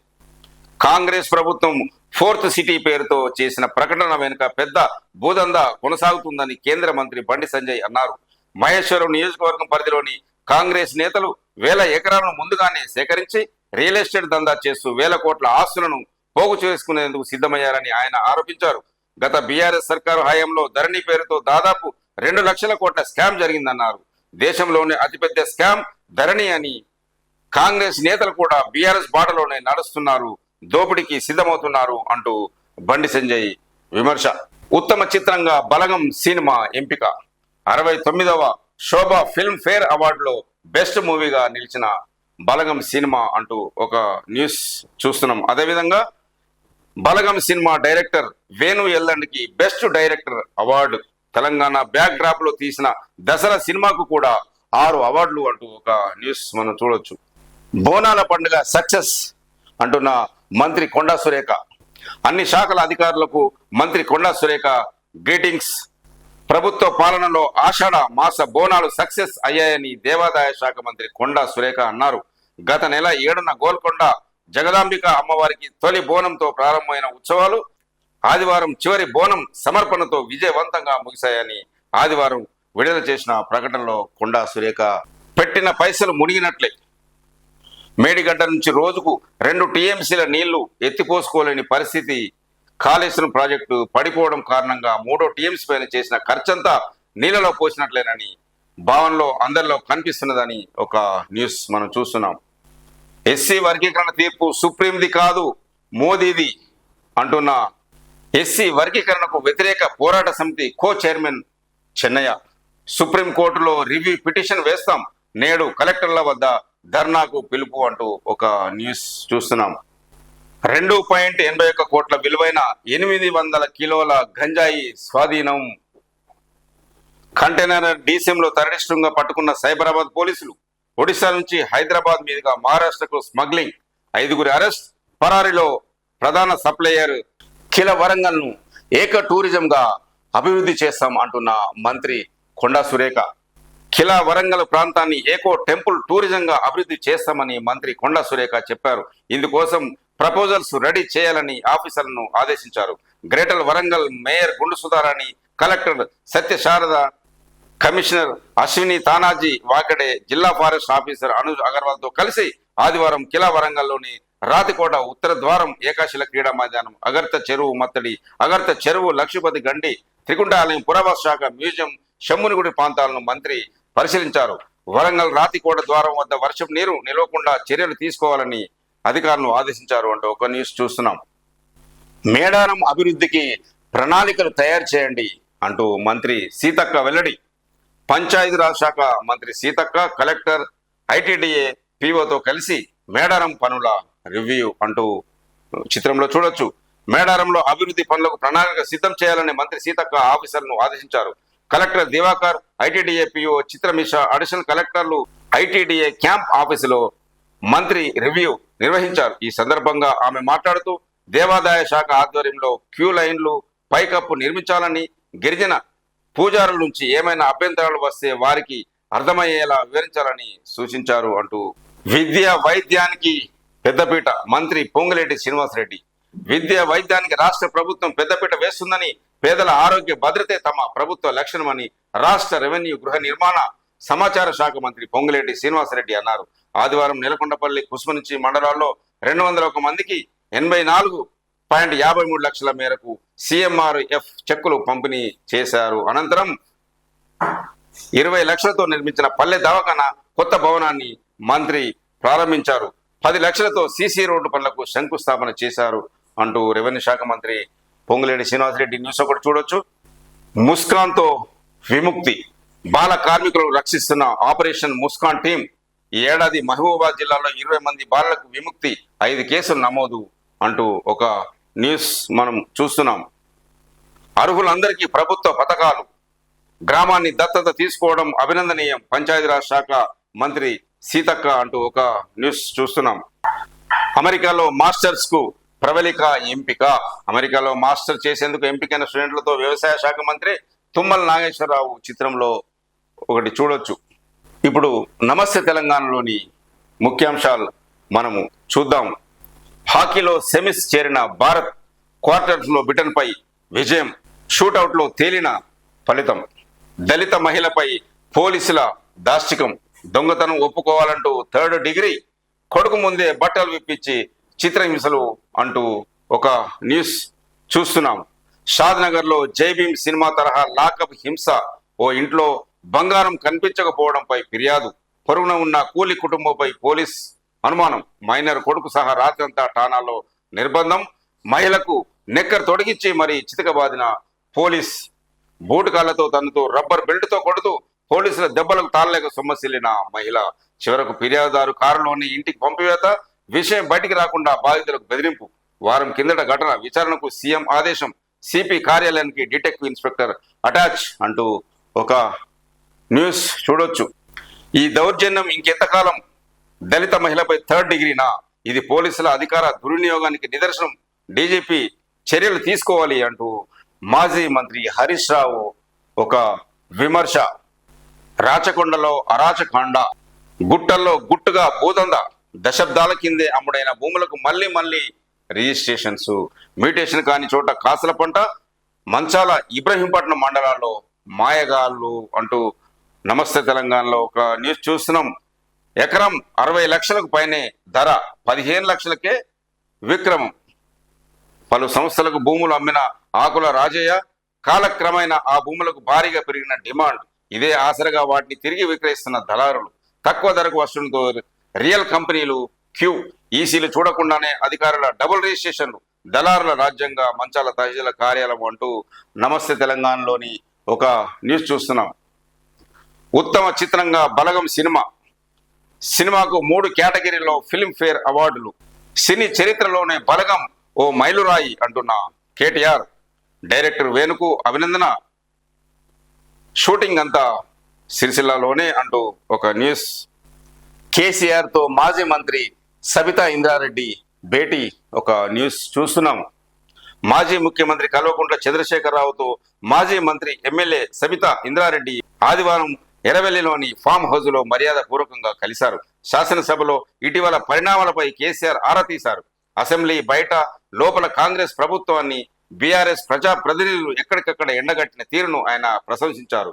కాంగ్రెస్ ప్రభుత్వం 4th సిటీ పేరుతో చేసిన ప్రకటన వెనుక పెద్ద భూదందా కొనసాగుతుందని కేంద్ర మంత్రి బండి సంజయ్ అన్నారు. మహేశ్వరం నియోజకవర్గం పరిధిలోని కాంగ్రెస్ నేతలు 1000 ఎకరాలను ముందుగానే సేకరించి రియల్ ఎస్టేట్ దందా చేస్తూ 1000 కోట్ల ఆస్తులను పోగు చేసుకునేందుకు సిద్ధమయ్యారని ఆయన ఆరోపించారు. గత బీఆర్ఎస్ సర్కారు హయాంలో ధరణి పేరుతో దాదాపు 2 లక్షల కోట్ల స్కామ్ జరిగిందన్నారు. దేశంలోనే అతిపెద్ద స్కామ్ ధరణి అని కాంగ్రెస్ నేతలు కూడా బీఆర్ఎస్ బాటలోనే నడుస్తున్నారు, దోపిడీకి సిద్ధమవుతున్నారు అంటూ బండి సంజయ్ విమర్శ. ఉత్తమ చిత్రంగా బలగం సినిమా ఎంపిక. 69వ శోభా ఫిల్మ్ ఫేర్ అవార్డులో బెస్ట్ మూవీగా నిలిచిన బలగం సినిమా అంటూ ఒక న్యూస్ చూస్తున్నాం. అదేవిధంగా బలగం సినిమా డైరెక్టర్ వేణు ఎల్లండికి best director award. Telangana backdrop లో తీసిన దసరా సినిమాకు కూడా 6 అవార్డులు అంటూ ఒక న్యూస్ మనం చూడొచ్చు. బోనాల పండుగ సక్సెస్ అంటున్న మంత్రి కొండా సురేఖ. అన్ని శాఖల అధికారులకు మంత్రి కొండా సురేఖ గ్రీటింగ్స్. ప్రభుత్వ పాలనలో ఆషాఢ మాస బోనాలు సక్సెస్ అయ్యాయని దేవాదాయ శాఖ మంత్రి కొండా సురేఖ అన్నారు. గత నెల 7న గోల్కొండ జగదాంబిక అమ్మవారికి తొలి బోనంతో ప్రారంభమైన ఉత్సవాలు ఆదివారం చివరి బోనం సమర్పణతో విజయవంతంగా ముగిశాయని ఆదివారం విడుదల చేసిన ప్రకటనలో కొండా సురేఖ పెట్టిన పైసలు మునిగినట్లే. మేడిగడ్డ నుంచి రోజుకు 2 టీఎంసీల నీళ్లు ఎత్తిపోసుకోలేని పరిస్థితి. కాళేశ్వరం ప్రాజెక్టు పడిపోవడం కారణంగా 3వ టీఎంసీ పైన చేసిన ఖర్చంతా నీళ్లలో పోసినట్లేనని భావనలో అందరిలో కనిపిస్తున్నదని ఒక న్యూస్ మనం చూస్తున్నాం. ఎస్సీ వర్గీకరణ తీర్పు సుప్రీంది కాదు, మోదీది అంటున్న ఎస్సీ వర్గీకరణకు వ్యతిరేక పోరాట సమితి కో చైర్మన్ చెన్నయ్య. సుప్రీంకోర్టులో రివ్యూ పిటిషన్ వేస్తాం, నేడు కలెక్టర్ల వద్ద ధర్నాకు పిలుపు అంటూ ఒక న్యూస్ చూస్తున్నాం. 2.81 కోట్ల విలువైన 800 కిలోల గంజాయి స్వాధీనం. కంటైనర్ డీసీఎంలో తరలిస్తుండగా పట్టుకున్న సైబరాబాద్ పోలీసులు. ఒడిశా నుంచి హైదరాబాద్ మీదుగా మహారాష్ట్రకు స్మగ్లింగ్, 5గురి అరెస్ట్. పరారీలో ప్రధాన సప్లయర్. కిల వరంగల్ ను ఏక టూరిజం గా అభివృద్ధి చేస్తాం అంటున్న మంత్రి కొండా సురేఖ. కిలా వరంగల్ ప్రాంతాన్ని ఏకో టెంపుల్ టూరిజం గా అభివృద్ధి చేస్తామని మంత్రి కొండా సురేఖ చెప్పారు. ఇందుకోసం ప్రపోజల్స్ రెడీ చేయాలని ఆఫీసర్లను ఆదేశించారు. గ్రేటర్ వరంగల్ మేయర్ గుండు సుధారాణి, కలెక్టర్ సత్యశారద, కమిషనర్ అశ్విని తానాజీ వాకడే, జిల్లా ఫారెస్ట్ ఆఫీసర్ అనుజ్ అగర్వాల్ తో కలిసి ఆదివారం కిలా వరంగల్లోని రాతికోట ఉత్తర ద్వారం, ఏకాశిల క్రీడా మైదానం, అగర్త చెరువు మత్తడి, అగర్త చెరువు, లక్ష్మీపతి గండి, త్రికుంటాలయం, పురావస్తు శాఖ, మ్యూజియం, షమ్మునిగుడి ప్రాంతాలను మంత్రి పరిశీలించారు. వరంగల్ రాతికోట ద్వారం వద్ద వర్షపు నీరు నిలవకుండా చర్యలు తీసుకోవాలని అధికారులను ఆదేశించారు అంటూ ఒక న్యూస్ చూస్తున్నాం. మేడారం అభివృద్ధికి ప్రణాళికలు తయారు చేయండి అంటూ మంత్రి సీతక్క వెల్లడి. పంచాయతీరాజ్ శాఖ మంత్రి సీతక్క కలెక్టర్, ఐటీడీఏ పీఓతో కలిసి మేడారం పనుల రివ్యూ అంటూ చిత్రంలో చూడొచ్చు. మేడారంలో అభివృద్ధి పనులకు ప్రణాళిక సిద్ధం చేయాలని మంత్రి సీతక్క ఆఫీసర్లను ఆదేశించారు. Collector Diwakar, ITDA PO Chitra Mishra, additional కలెక్టర్లు ఐటీడీఏ క్యాంప్ ఆఫీసులో మంత్రి రివ్యూ నిర్వహించారు. ఈ సందర్భంగా ఆమె మాట్లాడుతూ దేవాదాయ శాఖ ఆధ్వర్యంలో క్యూ లైన్లు, పైకప్పు నిర్మించాలని, గిరిజన పూజారుల నుంచి ఏమైనా అభ్యంతరాలు వస్తే వారికి అర్థమయ్యేలా వివరించాలని సూచించారు అంటూ విద్య వైద్యానికి పెద్దపీట మంత్రి పొంగులేటి శ్రీనివాసరెడ్డి. విద్య వైద్యానికి రాష్ట్ర ప్రభుత్వం పెద్దపీట వేస్తుందని, పేదల ఆరోగ్య భద్రతే తమ ప్రభుత్వ లక్ష్యమని రాష్ట్ర రెవెన్యూ, గృహ నిర్మాణ, సమాచార శాఖ మంత్రి పొంగులేటి శ్రీనివాసరెడ్డి అన్నారు. ఆదివారం నెలకొండపల్లి, కుస్మనుంచి మండలాల్లో 201 మందికి 84.53 లక్షల మేరకు CMRF చెక్కులు పంపిణీ చేశారు. అనంతరం 20 లక్షలతో నిర్మించిన పల్లె దవాఖానా కొత్త భవనాన్ని మంత్రి ప్రారంభించారు. 10 లక్షలతో సీసీ రోడ్డు పనులకు శంకుస్థాపన చేశారు అంటూ రెవెన్యూ శాఖ మంత్రి పొంగులేటి శ్రీనివాసరెడ్డి న్యూస్ ఒకటి చూడొచ్చు. ముస్కాన్తో విముక్తి, బాల కార్మికులను రక్షిస్తున్న ఆపరేషన్ ముస్కాన్ టీం ఈ ఏడాది మహబూబాబాద్ జిల్లాలో 20 మంది బాలలకు విముక్తి, 5 కేసులు నమోదు అంటూ ఒక న్యూస్ మనం చూస్తున్నాం. అర్హులందరికీ ప్రభుత్వ పథకాలు, గ్రామాన్ని దత్తత తీసుకోవడం అభినందనీయం, పంచాయతీరాజ్ శాఖ మంత్రి సీతక్క అంటూ ఒక న్యూస్ చూస్తున్నాం. అమెరికాలో మాస్టర్స్ కు ప్రవళిక ఎంపిక. అమెరికాలో మాస్టర్ చేసేందుకు ఎంపికైన స్టూడెంట్లతో వ్యవసాయ శాఖ మంత్రి తుమ్మల నాగేశ్వరరావు చిత్రంలో ఒకటి చూడొచ్చు. ఇప్పుడు నమస్తే తెలంగాణలోని ముఖ్యాంశాలు మనము చూద్దాం. హాకీలో సెమీస్ చేరిన భారత్, క్వార్టర్స్ లో బ్రిటన్ పై విజయం, షూటౌట్ లో తేలిన ఫలితం. దళిత మహిళపై పోలీసుల దాష్టికం, దొంగతనం ఒప్పుకోవాలంటూ 3rd డిగ్రీ, కొడుకు ముందే బట్టలు విప్పించి చిత్రహింసలు అంటూ ఒక న్యూస్ చూస్తున్నాం. షాద్నగర్ లో జైభీం సినిమా తరహా లాకప్ హింస, ఓ ఇంట్లో బంగారం కనిపించకపోవడంపై ఫిర్యాదు, పొరుగున ఉన్న కూలి కుటుంబంపై పోలీస్ అనుమానం, మైనర్ కొడుకు సహా రాత్రంతా ఠాణాలో నిర్బంధం, మహిళకు నెక్కర్ తొడిగించి మరీ చితకబాదిన పోలీస్, బూటు కాళ్లతో తనతో రబ్బర్ బెల్ట్తో కొడుతూ పోలీసుల దెబ్బలకు తాళలేక సొమ్మసిల్లిన మహిళ, చివరకు ఫిర్యాదుదారు కారులోని ఇంటికి పంపివేత, విషయం బయటికి రాకుండా బాధితులకు బెదిరింపు. వారం కిందట ఘటన, విచారణకు సీఎం ఆదేశం, సిపి కార్యాలయానికి డిటెక్టివ్ ఇన్స్పెక్టర్ అటాచ్ అంటూ ఒక న్యూస్ చూడొచ్చు. ఈ దౌర్జన్యం ఇంకెంతకాలం? దళిత మహిళపై 3rd డిగ్రీనా? ఇది పోలీసుల అధికార దుర్వినియోగానికి నిదర్శనం, డీజీపీ చర్యలు తీసుకోవాలి అంటూ మాజీ మంత్రి హరీష్ రావు ఒక విమర్శ. రాచకొండలో అరాచకాండ, గుట్టల్లో గుట్టుగా భూదంద, దశాబ్దాల కిందే అమ్ముడైన భూములకు మళ్ళీ రిజిస్ట్రేషన్స్, మ్యూటేషన్ కాని చోట కాసుల పంట, మంచాల ఇబ్రహీంపట్నం మండలాల్లో మాయగాళ్ళు అంటూ నమస్తే తెలంగాణలో ఒక న్యూస్ చూస్తున్నాం. ఎకరం 60 లక్షలకు పైనే ధర, 15 లక్షలకే విక్రమం. పలు సంస్థలకు భూములు అమ్మిన ఆకుల రాజయ్య, కాలక్రమేణా ఆ భూములకు భారీగా పెరిగిన డిమాండ్, ఇదే ఆసరగా వాటిని తిరిగి విక్రయిస్తున్న దళారులు, తక్కువ ధరకు వస్తుండతో రియల్ కంపెనీలు క్యూ, ఈసీలు చూడకుండానే అధికారుల డబుల్ రిజిస్ట్రేషన్లు, దళారుల రాజ్యంగా మంచాల తహసీల కార్యాలయం అంటూ నమస్తే తెలంగాణలోని ఒక న్యూస్ చూస్తున్నాం. ఉత్తమ చిత్రంగా బలగం సినిమాకు 3 కేటగిరీల్లో ఫిల్మ్ఫేర్ అవార్డులు. సినీ చరిత్రలోనే బలగం ఓ మైలురాయి అంటున్న కేటీఆర్, డైరెక్టర్ వేణుకు అభినందన. షూటింగ్ అంతా సిరిసిల్లలోనే అంటూ ఒక న్యూస్. కేసీఆర్తో మాజీ మంత్రి సబితా ఇంద్రారెడ్డి భేటీ, ఒక న్యూస్ చూస్తున్నాం. మాజీ ముఖ్యమంత్రి కల్వకుంట్ల చంద్రశేఖరరావుతో మాజీ మంత్రి ఎమ్మెల్యే సబితా ఇంద్రారెడ్డి ఆదివారం ఎర్రవెల్లిలోని ఫామ్ హౌస్ లో మర్యాద పూర్వకంగా కలిశారు. శాసనసభలో ఇటీవల పరిణామాలపై కేసీఆర్ ఆరా తీశారు. అసెంబ్లీ బయట లోపల కాంగ్రెస్ ప్రభుత్వాన్ని బీఆర్ఎస్ ప్రజా ప్రతినిధులు ఎక్కడికక్కడ ఎండగట్టిన తీరును ఆయన ప్రశంసించారు.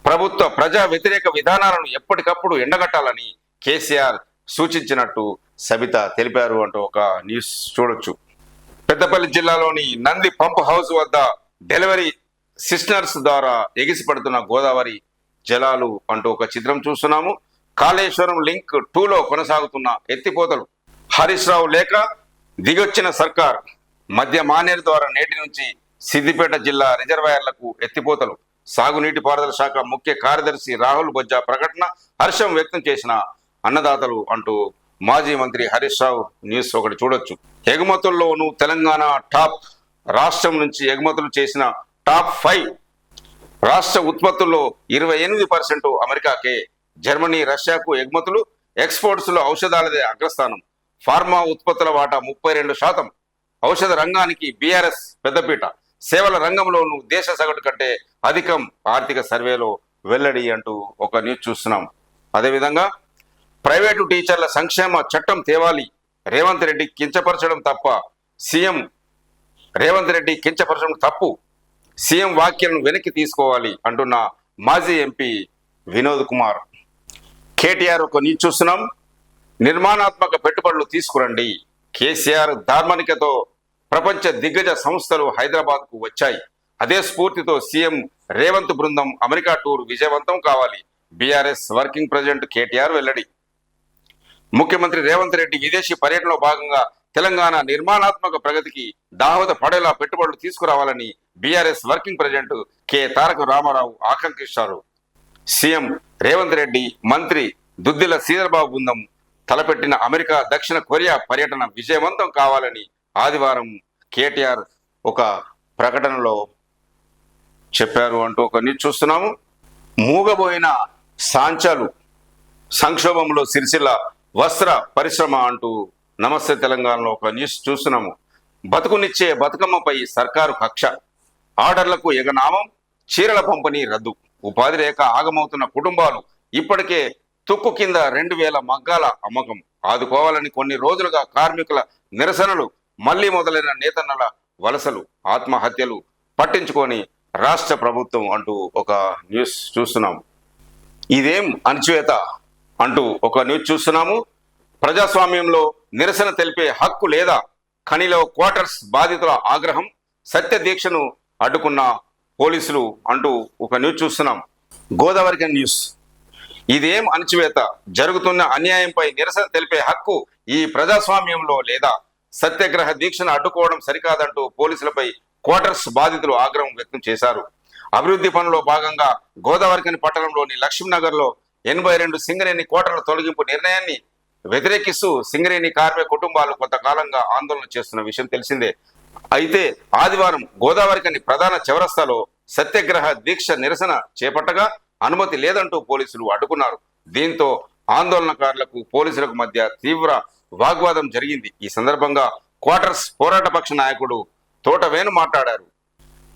ప్రభుత్వ ప్రజా వ్యతిరేక విధానాలను ఎప్పటికప్పుడు ఎండగట్టాలని కేసీఆర్ సూచించినట్టు సబిత తెలిపారు అంటూ ఒక న్యూస్ చూడొచ్చు. పెద్దపల్లి జిల్లాలోని నంది పంప్ హౌస్ వద్ద డెలివరీ సిస్టర్స్ ద్వారా ఎగిసిపడుతున్న గోదావరి జలాలు అంటూ ఒక చిత్రం చూస్తున్నాము. కాళేశ్వరం లింక్ 2లో కొనసాగుతున్న ఎత్తిపోతలు. హరీష్ రావు లేక దిగొచ్చిన సర్కార్. మధ్య మానేరు ద్వారా నేటి నుంచి సిద్దిపేట జిల్లా రిజర్వాయర్లకు ఎత్తిపోతలు. సాగునీటి పారుదల శాఖ ముఖ్య కార్యదర్శి రాహుల్ బొజ్జా ప్రకటన హర్షం వ్యక్తం చేసిన అన్నదాతలు అంటూ మాజీ మంత్రి హరీష్ రావు న్యూస్ ఒకటి చూడొచ్చు. ఎగుమతుల్లోనూ తెలంగాణ టాప్. రాష్ట్రం నుంచి ఎగుమతులు చేసిన టాప్ 5. రాష్ట్ర ఉత్పత్తుల్లో 28% అమెరికాకే. జర్మనీ రష్యాకు ఎగుమతులు. ఎక్స్పోర్ట్స్ లో ఔషధాలదే అగ్రస్థానం. ఫార్మా ఉత్పత్తుల వాటా 32%. ఔషధ రంగానికి బీఆర్ఎస్ పెద్దపీట. సేవల రంగంలోనూ దేశ సగటు కంటే అధికం ఆర్థిక సర్వేలో వెల్లడి అంటూ ఒక న్యూస్ చూస్తున్నాం. అదేవిధంగా ప్రైవేటు టీచర్ల సంక్షేమ చట్టం తేవాలి. రేవంత్ రెడ్డి కించపరచడం తప్ప. సీఎం రేవంత్ రెడ్డి కించపరచడం తప్పు. సీఎం వ్యాఖ్యలను వెనక్కి తీసుకోవాలి అంటున్న మాజీ ఎంపీ వినోద్ కుమార్. కేటీఆర్ ఒక న్యూస్ చూస్తున్నాం. నిర్మాణాత్మక పెట్టుబడులు తీసుకురండి. కేసీఆర్ ధార్మికతో ప్రపంచ దిగ్గజ సంస్థలు హైదరాబాద్ కు వచ్చాయి. అదే స్ఫూర్తితో సీఎం రేవంత్ బృందం అమెరికా టూర్ విజయవంతం కావాలి. బీఆర్ఎస్ వర్కింగ్ ప్రెసిడెంట్ కేటీఆర్ వెల్లడి. ముఖ్యమంత్రి రేవంత్ రెడ్డి విదేశీ పర్యటనలో భాగంగా తెలంగాణ నిర్మాణాత్మక ప్రగతికి దాహోద పడేలా పెట్టుబడులు తీసుకురావాలని బీఆర్ఎస్ వర్కింగ్ ప్రెసిడెంట్ కె తారక రామారావు ఆకాంక్షించారు. సీఎం రేవంత్ రెడ్డి మంత్రి దుద్దిల శ్రీధర్బాబు బృందం తలపెట్టిన అమెరికా దక్షిణ కొరియా పర్యటన విజయవంతం కావాలని ఆదివారం కేటీఆర్ ఒక ప్రకటనలో చెప్పారు అంటూ ఒక న్యూస్ చూస్తున్నాము. మూగబోయిన సాంచాలు. సంక్షోభంలో సిరిసిల్ల వస్త్ర పరిశ్రమ అంటూ నమస్తే తెలంగాణలో ఒక న్యూస్ చూస్తున్నాము. బతుకునిచ్చే బతుకమ్మపై సర్కారు కక్ష. ఆర్డర్లకు ఎగనామం. చీరల పంపిణీ రద్దు. ఉపాధి లేక ఆగమవుతున్న కుటుంబాలు. ఇప్పటికే తుక్కు కింద 2000 మగ్గాల అమ్మకం. ఆదుకోవాలని కొన్ని రోజులుగా కార్మికుల నిరసనలు. మళ్లీ మొదలైన నేతన్నల వలసలు, ఆత్మహత్యలు పట్టించుకొని రాష్ట్ర ప్రభుత్వం అంటూ ఒక న్యూస్ చూస్తున్నాము. ఇదేం అణచివేత అంటూ ఒక న్యూస్ చూస్తున్నాము. ప్రజాస్వామ్యంలో నిరసన తెలిపే హక్కు లేదా? ఖనిలో క్వార్టర్స్ బాధితుల ఆగ్రహం. సత్య దీక్షను అడ్డుకున్న పోలీసులు అంటూ ఒక న్యూస్ చూస్తున్నాం. గోదావరి న్యూస్. ఇదేం అణచివేత? జరుగుతున్న అన్యాయంపై నిరసన తెలిపే హక్కు ఈ ప్రజాస్వామ్యంలో లేదా? సత్యాగ్రహ దీక్షను అడ్డుకోవడం సరికాదంటూ పోలీసులపై క్వార్టర్స్ బాధితులు ఆగ్రహం వ్యక్తం చేశారు. అభివృద్ధి పనుల్లో భాగంగా గోదావరికని పట్టణంలోని లక్ష్మీనగర్ లో 82 సింగరేణి కోటల తొలగింపు నిర్ణయాన్ని వ్యతిరేకిస్తూ సింగరేణి కార్మిక కుటుంబాలు కొంతకాలంగా ఆందోళన చేస్తున్న విషయం తెలిసిందే. అయితే ఆదివారం గోదావరికని ప్రధాన చౌరస్తాలో సత్యాగ్రహ దీక్ష నిరసన చేపట్టగా అనుమతి లేదంటూ పోలీసులు అడ్డుకున్నారు. దీంతో ఆందోళనకారులకు పోలీసులకు మధ్య తీవ్ర వాగ్వాదం జరిగింది. ఈ సందర్భంగా క్వార్టర్స్ పోరాట పక్ష నాయకుడు తోటవేణు మాట్లాడారు.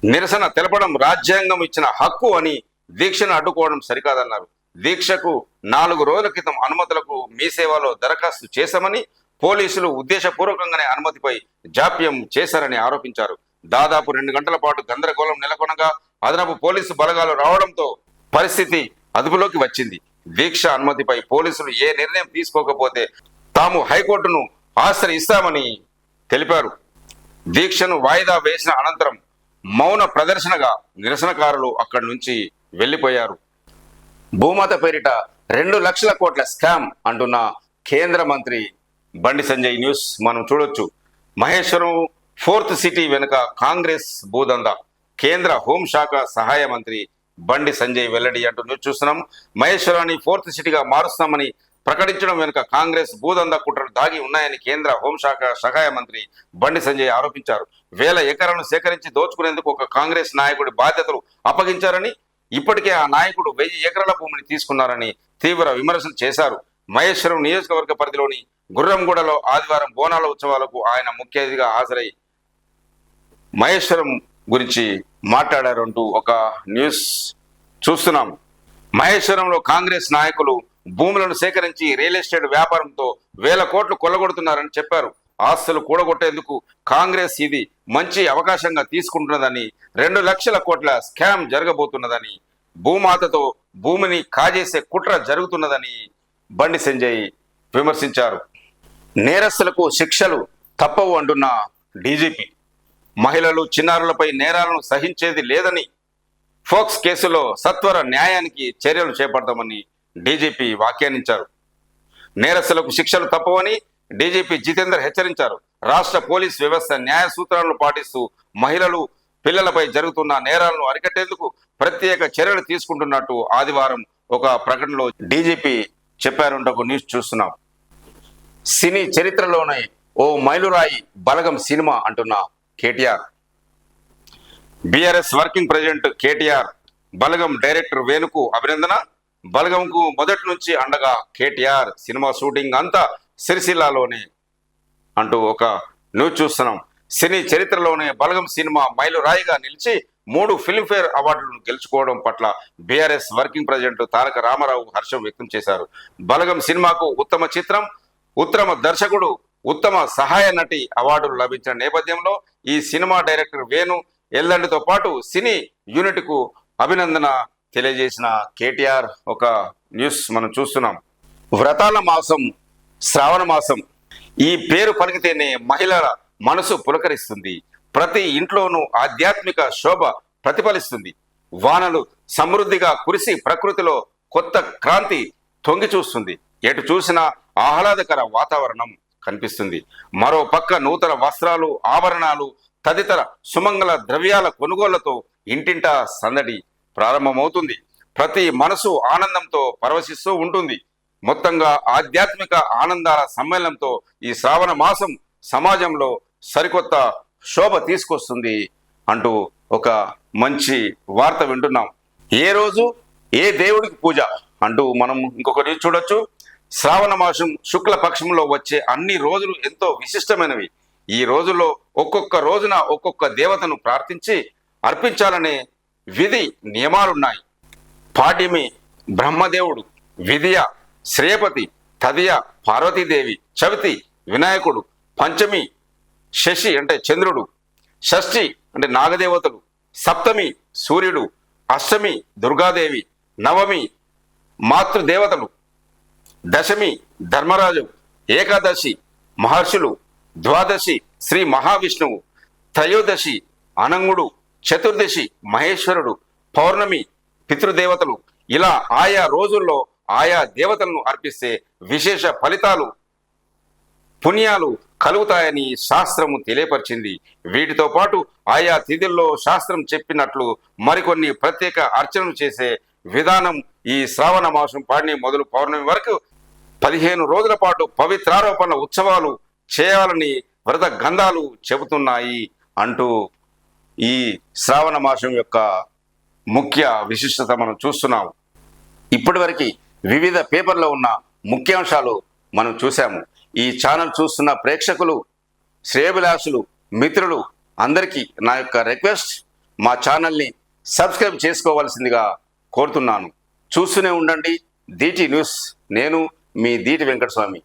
నిరసన తెలపడం రాజ్యాంగం ఇచ్చిన హక్కు అని, దీక్షను అడ్డుకోవడం సరికాదన్నారు. దీక్షకు 4 రోజుల క్రితం అనుమతులకు మీ సేవలో దరఖాస్తు చేశామని, పోలీసులు ఉద్దేశపూర్వకంగానే అనుమతిపై జాప్యం చేశారని ఆరోపించారు. దాదాపు 2 గంటల పాటు గందరగోళం నెలకొనగా అదనపు పోలీసు బలగాలు రావడంతో పరిస్థితి అదుపులోకి వచ్చింది. దీక్ష అనుమతిపై పోలీసులు ఏ నిర్ణయం తీసుకోకపోతే తాము హైకోర్టును ఆశ్రయిస్తామని తెలిపారు. దీక్షను వాయిదా వేసిన అనంతరం మౌన ప్రదర్శనగా నిరసనకారులు అక్కడి నుంచి వెళ్లిపోయారు. భూమాత పేరిట 2 లక్షల కోట్ల స్కామ్ అంటున్న కేంద్ర మంత్రి బండి సంజయ్ న్యూస్ మనం చూడొచ్చు. మహేశ్వరం 4th సిటీ వెనుక కాంగ్రెస్ భూదందా. కేంద్ర హోంశాఖ సహాయ మంత్రి బండి సంజయ్ వెల్లడి అంటూ న్యూస్ చూస్తున్నాం. మహేశ్వరాన్ని 4th సిటీగా మారుస్తామని ప్రకటించడం వెనుక కాంగ్రెస్ భూదందా కుట్రలు దాగి ఉన్నాయని కేంద్ర హోంశాఖ సహాయ మంత్రి బండి సంజయ్ ఆరోపించారు. 1000 ఎకరాలను సేకరించి దోచుకునేందుకు ఒక కాంగ్రెస్ నాయకుడి బాధ్యతలు అప్పగించారని, ఇప్పటికే ఆ నాయకుడు 1000 ఎకరాల భూమిని తీసుకున్నారని తీవ్ర విమర్శలు చేశారు. మహేశ్వరం నియోజకవర్గ పరిధిలోని గుర్రంగూడలో ఆదివారం బోనాల ఉత్సవాలకు ఆయన ముఖ్య అతిథిగా హాజరై మహేశ్వరం గురించి మాట్లాడారంటూ ఒక న్యూస్ చూస్తున్నాం. మహేశ్వరంలో కాంగ్రెస్ నాయకులు భూములను సేకరించి రియల్ ఎస్టేట్ వ్యాపారంతో వేల కోట్లు కొల్లగొడుతున్నారని చెప్పారు. ఆస్తులు కూడగొట్టేందుకు కాంగ్రెస్ ఇది మంచి అవకాశంగా తీసుకుంటున్నదని, 2 లక్షల కోట్ల స్కామ్ జరగబోతున్నదని, భూమాతతో భూమిని కాజేసే కుట్ర జరుగుతున్నదని బండి సంజయ్ విమర్శించారు. నేరస్తులకు శిక్షలు తప్పవు అంటున్న డీజీపీ, మహిళలు చిన్నారులపై నేరాలను సహించేది లేదని, ఫోక్స్ కేసులో సత్వర న్యాయానికి చర్యలు చేపడతామని డీజీపీ వ్యాఖ్యానించారు. నేరస్తులకు శిక్షలు తప్పవని డీజీపీ జితేందర్ హెచ్చరించారు. రాష్ట్ర పోలీస్ వ్యవస్థ న్యాయ సూత్రాలను పాటిస్తూ మహిళలు, పిల్లలపై జరుగుతున్న నేరాలను అరికట్టేందుకు ప్రత్యేక చర్యలు తీసుకుంటున్నట్టు ఆదివారం ఒక ప్రకటనలో డీజీపీ చెప్పారంటూ ఒక న్యూస్ చూస్తున్నాం. సినీ చరిత్రలోనే ఓ మైలురాయి బలగం సినిమా అంటున్న KTR. BRS working president KTR Balagam director వేణుకు అభినందన. బలగంకు మొదటి నుంచి అండగా కేటీఆర్. సినిమా షూటింగ్ అంతా సిరిసిల్లాలోనే అంటూ ఒక న్యూస్ చూస్తున్నాం. సినీ చరిత్రలోనే బలగం సినిమా మైలురాయిగా నిలిచి 3 ఫిల్మ్ఫేర్ అవార్డులను గెలుచుకోవడం పట్ల బీఆర్ఎస్ వర్కింగ్ ప్రెసిడెంట్ తారక రామారావు హర్షం వ్యక్తం చేశారు. బలగం సినిమాకు ఉత్తమ చిత్రం, ఉత్తమ దర్శకుడు, ఉత్తమ సహాయ నటి అవార్డులు లభించిన నేపథ్యంలో ఈ సినిమా డైరెక్టర్ వేణు ఎల్లండితో పాటు సినీ యూనిట్కు అభినందన తెలియజేసిన కేటీఆర్ ఒక న్యూస్ మనం చూస్తున్నాం. వ్రతాల మాసం, శ్రావణ మాసం, ఈ పేరు పలికితేనే మహిళల మనసు పులకరిస్తుంది. ప్రతి ఇంట్లోనూ ఆధ్యాత్మిక శోభ ప్రతిఫలిస్తుంది. వానలు సమృద్ధిగా కురిసి ప్రకృతిలో కొత్త క్రాంతి తొంగి చూస్తుంది. ఎటు చూసినా ఆహ్లాదకర వాతావరణం కనిపిస్తుంది. మరో పక్క నూతన వస్త్రాలు, ఆభరణాలు తదితర సుమంగళ ద్రవ్యాల కొనుగోళ్లతో ఇంటింటా సందడి ప్రారంభమవుతుంది. ప్రతి మనసు ఆనందంతో పరవశిస్తూ ఉంటుంది. మొత్తంగా ఆధ్యాత్మిక ఆనందాల సమ్మేళనంతో ఈ శ్రావణ మాసం సమాజంలో సరికొత్త శోభ తీసుకొస్తుంది అంటూ ఒక మంచి వార్త వింటున్నాం. ఏ రోజు ఏ దేవుడికి పూజ అంటూ మనం ఇంకొకటి చూడొచ్చు. శ్రావణ మాసం శుక్ల పక్షంలో వచ్చే అన్ని రోజులు ఎంతో విశిష్టమైనవి. ఈ రోజుల్లో ఒక్కొక్క రోజున ఒక్కొక్క దేవతను ప్రార్థించి అర్పించాలనే విధి నియమాలున్నాయి. పాడ్యమి బ్రహ్మదేవుడు, విధియ శ్రేయపతి, తదియ పార్వతీదేవి, చవితి వినాయకుడు, పంచమి శశి అంటే చంద్రుడు, షష్ఠి అంటే నాగదేవతలు, సప్తమి సూర్యుడు, అష్టమి దుర్గాదేవి, నవమి మాతృదేవతలు, దశమి ధర్మరాజు, ఏకాదశి మహర్షులు, ద్వాదశి శ్రీ మహావిష్ణువు, త్రయోదశి అనంగుడు, చతుర్దశి మహేశ్వరుడు, పౌర్ణమి పితృదేవతలు. ఇలా ఆయా రోజుల్లో ఆయా దేవతలను అర్పిస్తే విశేష ఫలితాలు, పుణ్యాలు కలుగుతాయని శాస్త్రము తెలియపరిచింది. వీటితో పాటు ఆయా తిథుల్లో శాస్త్రం చెప్పినట్లు మరికొన్ని ప్రత్యేక అర్చనలు చేసే విధానం ఈ శ్రావణ మాసం పాడిని మొదలు పౌర్ణమి వరకు 15 రోజుల పాటు పవిత్రారోపణ ఉత్సవాలు చేయాలని వ్రత గంధాలు చెబుతున్నాయి అంటూ ఈ శ్రావణ మాసం యొక్క ముఖ్య విశిష్టత మనం చూస్తున్నాము. ఇప్పటివరకు వివిధ పేపర్లో ఉన్న ముఖ్యాంశాలు మనం చూసాము. ఈ ఛానల్ చూస్తున్న ప్రేక్షకులు, శ్రేయభిలాషులు, మిత్రులు అందరికీ నా యొక్క రిక్వెస్ట్, మా ఛానల్ని సబ్స్క్రైబ్ చేసుకోవాల్సిందిగా కోరుతున్నాను. చూస్తూనే ఉండండి DT న్యూస్. నేను మీ దీటి వెంకటస్వామి.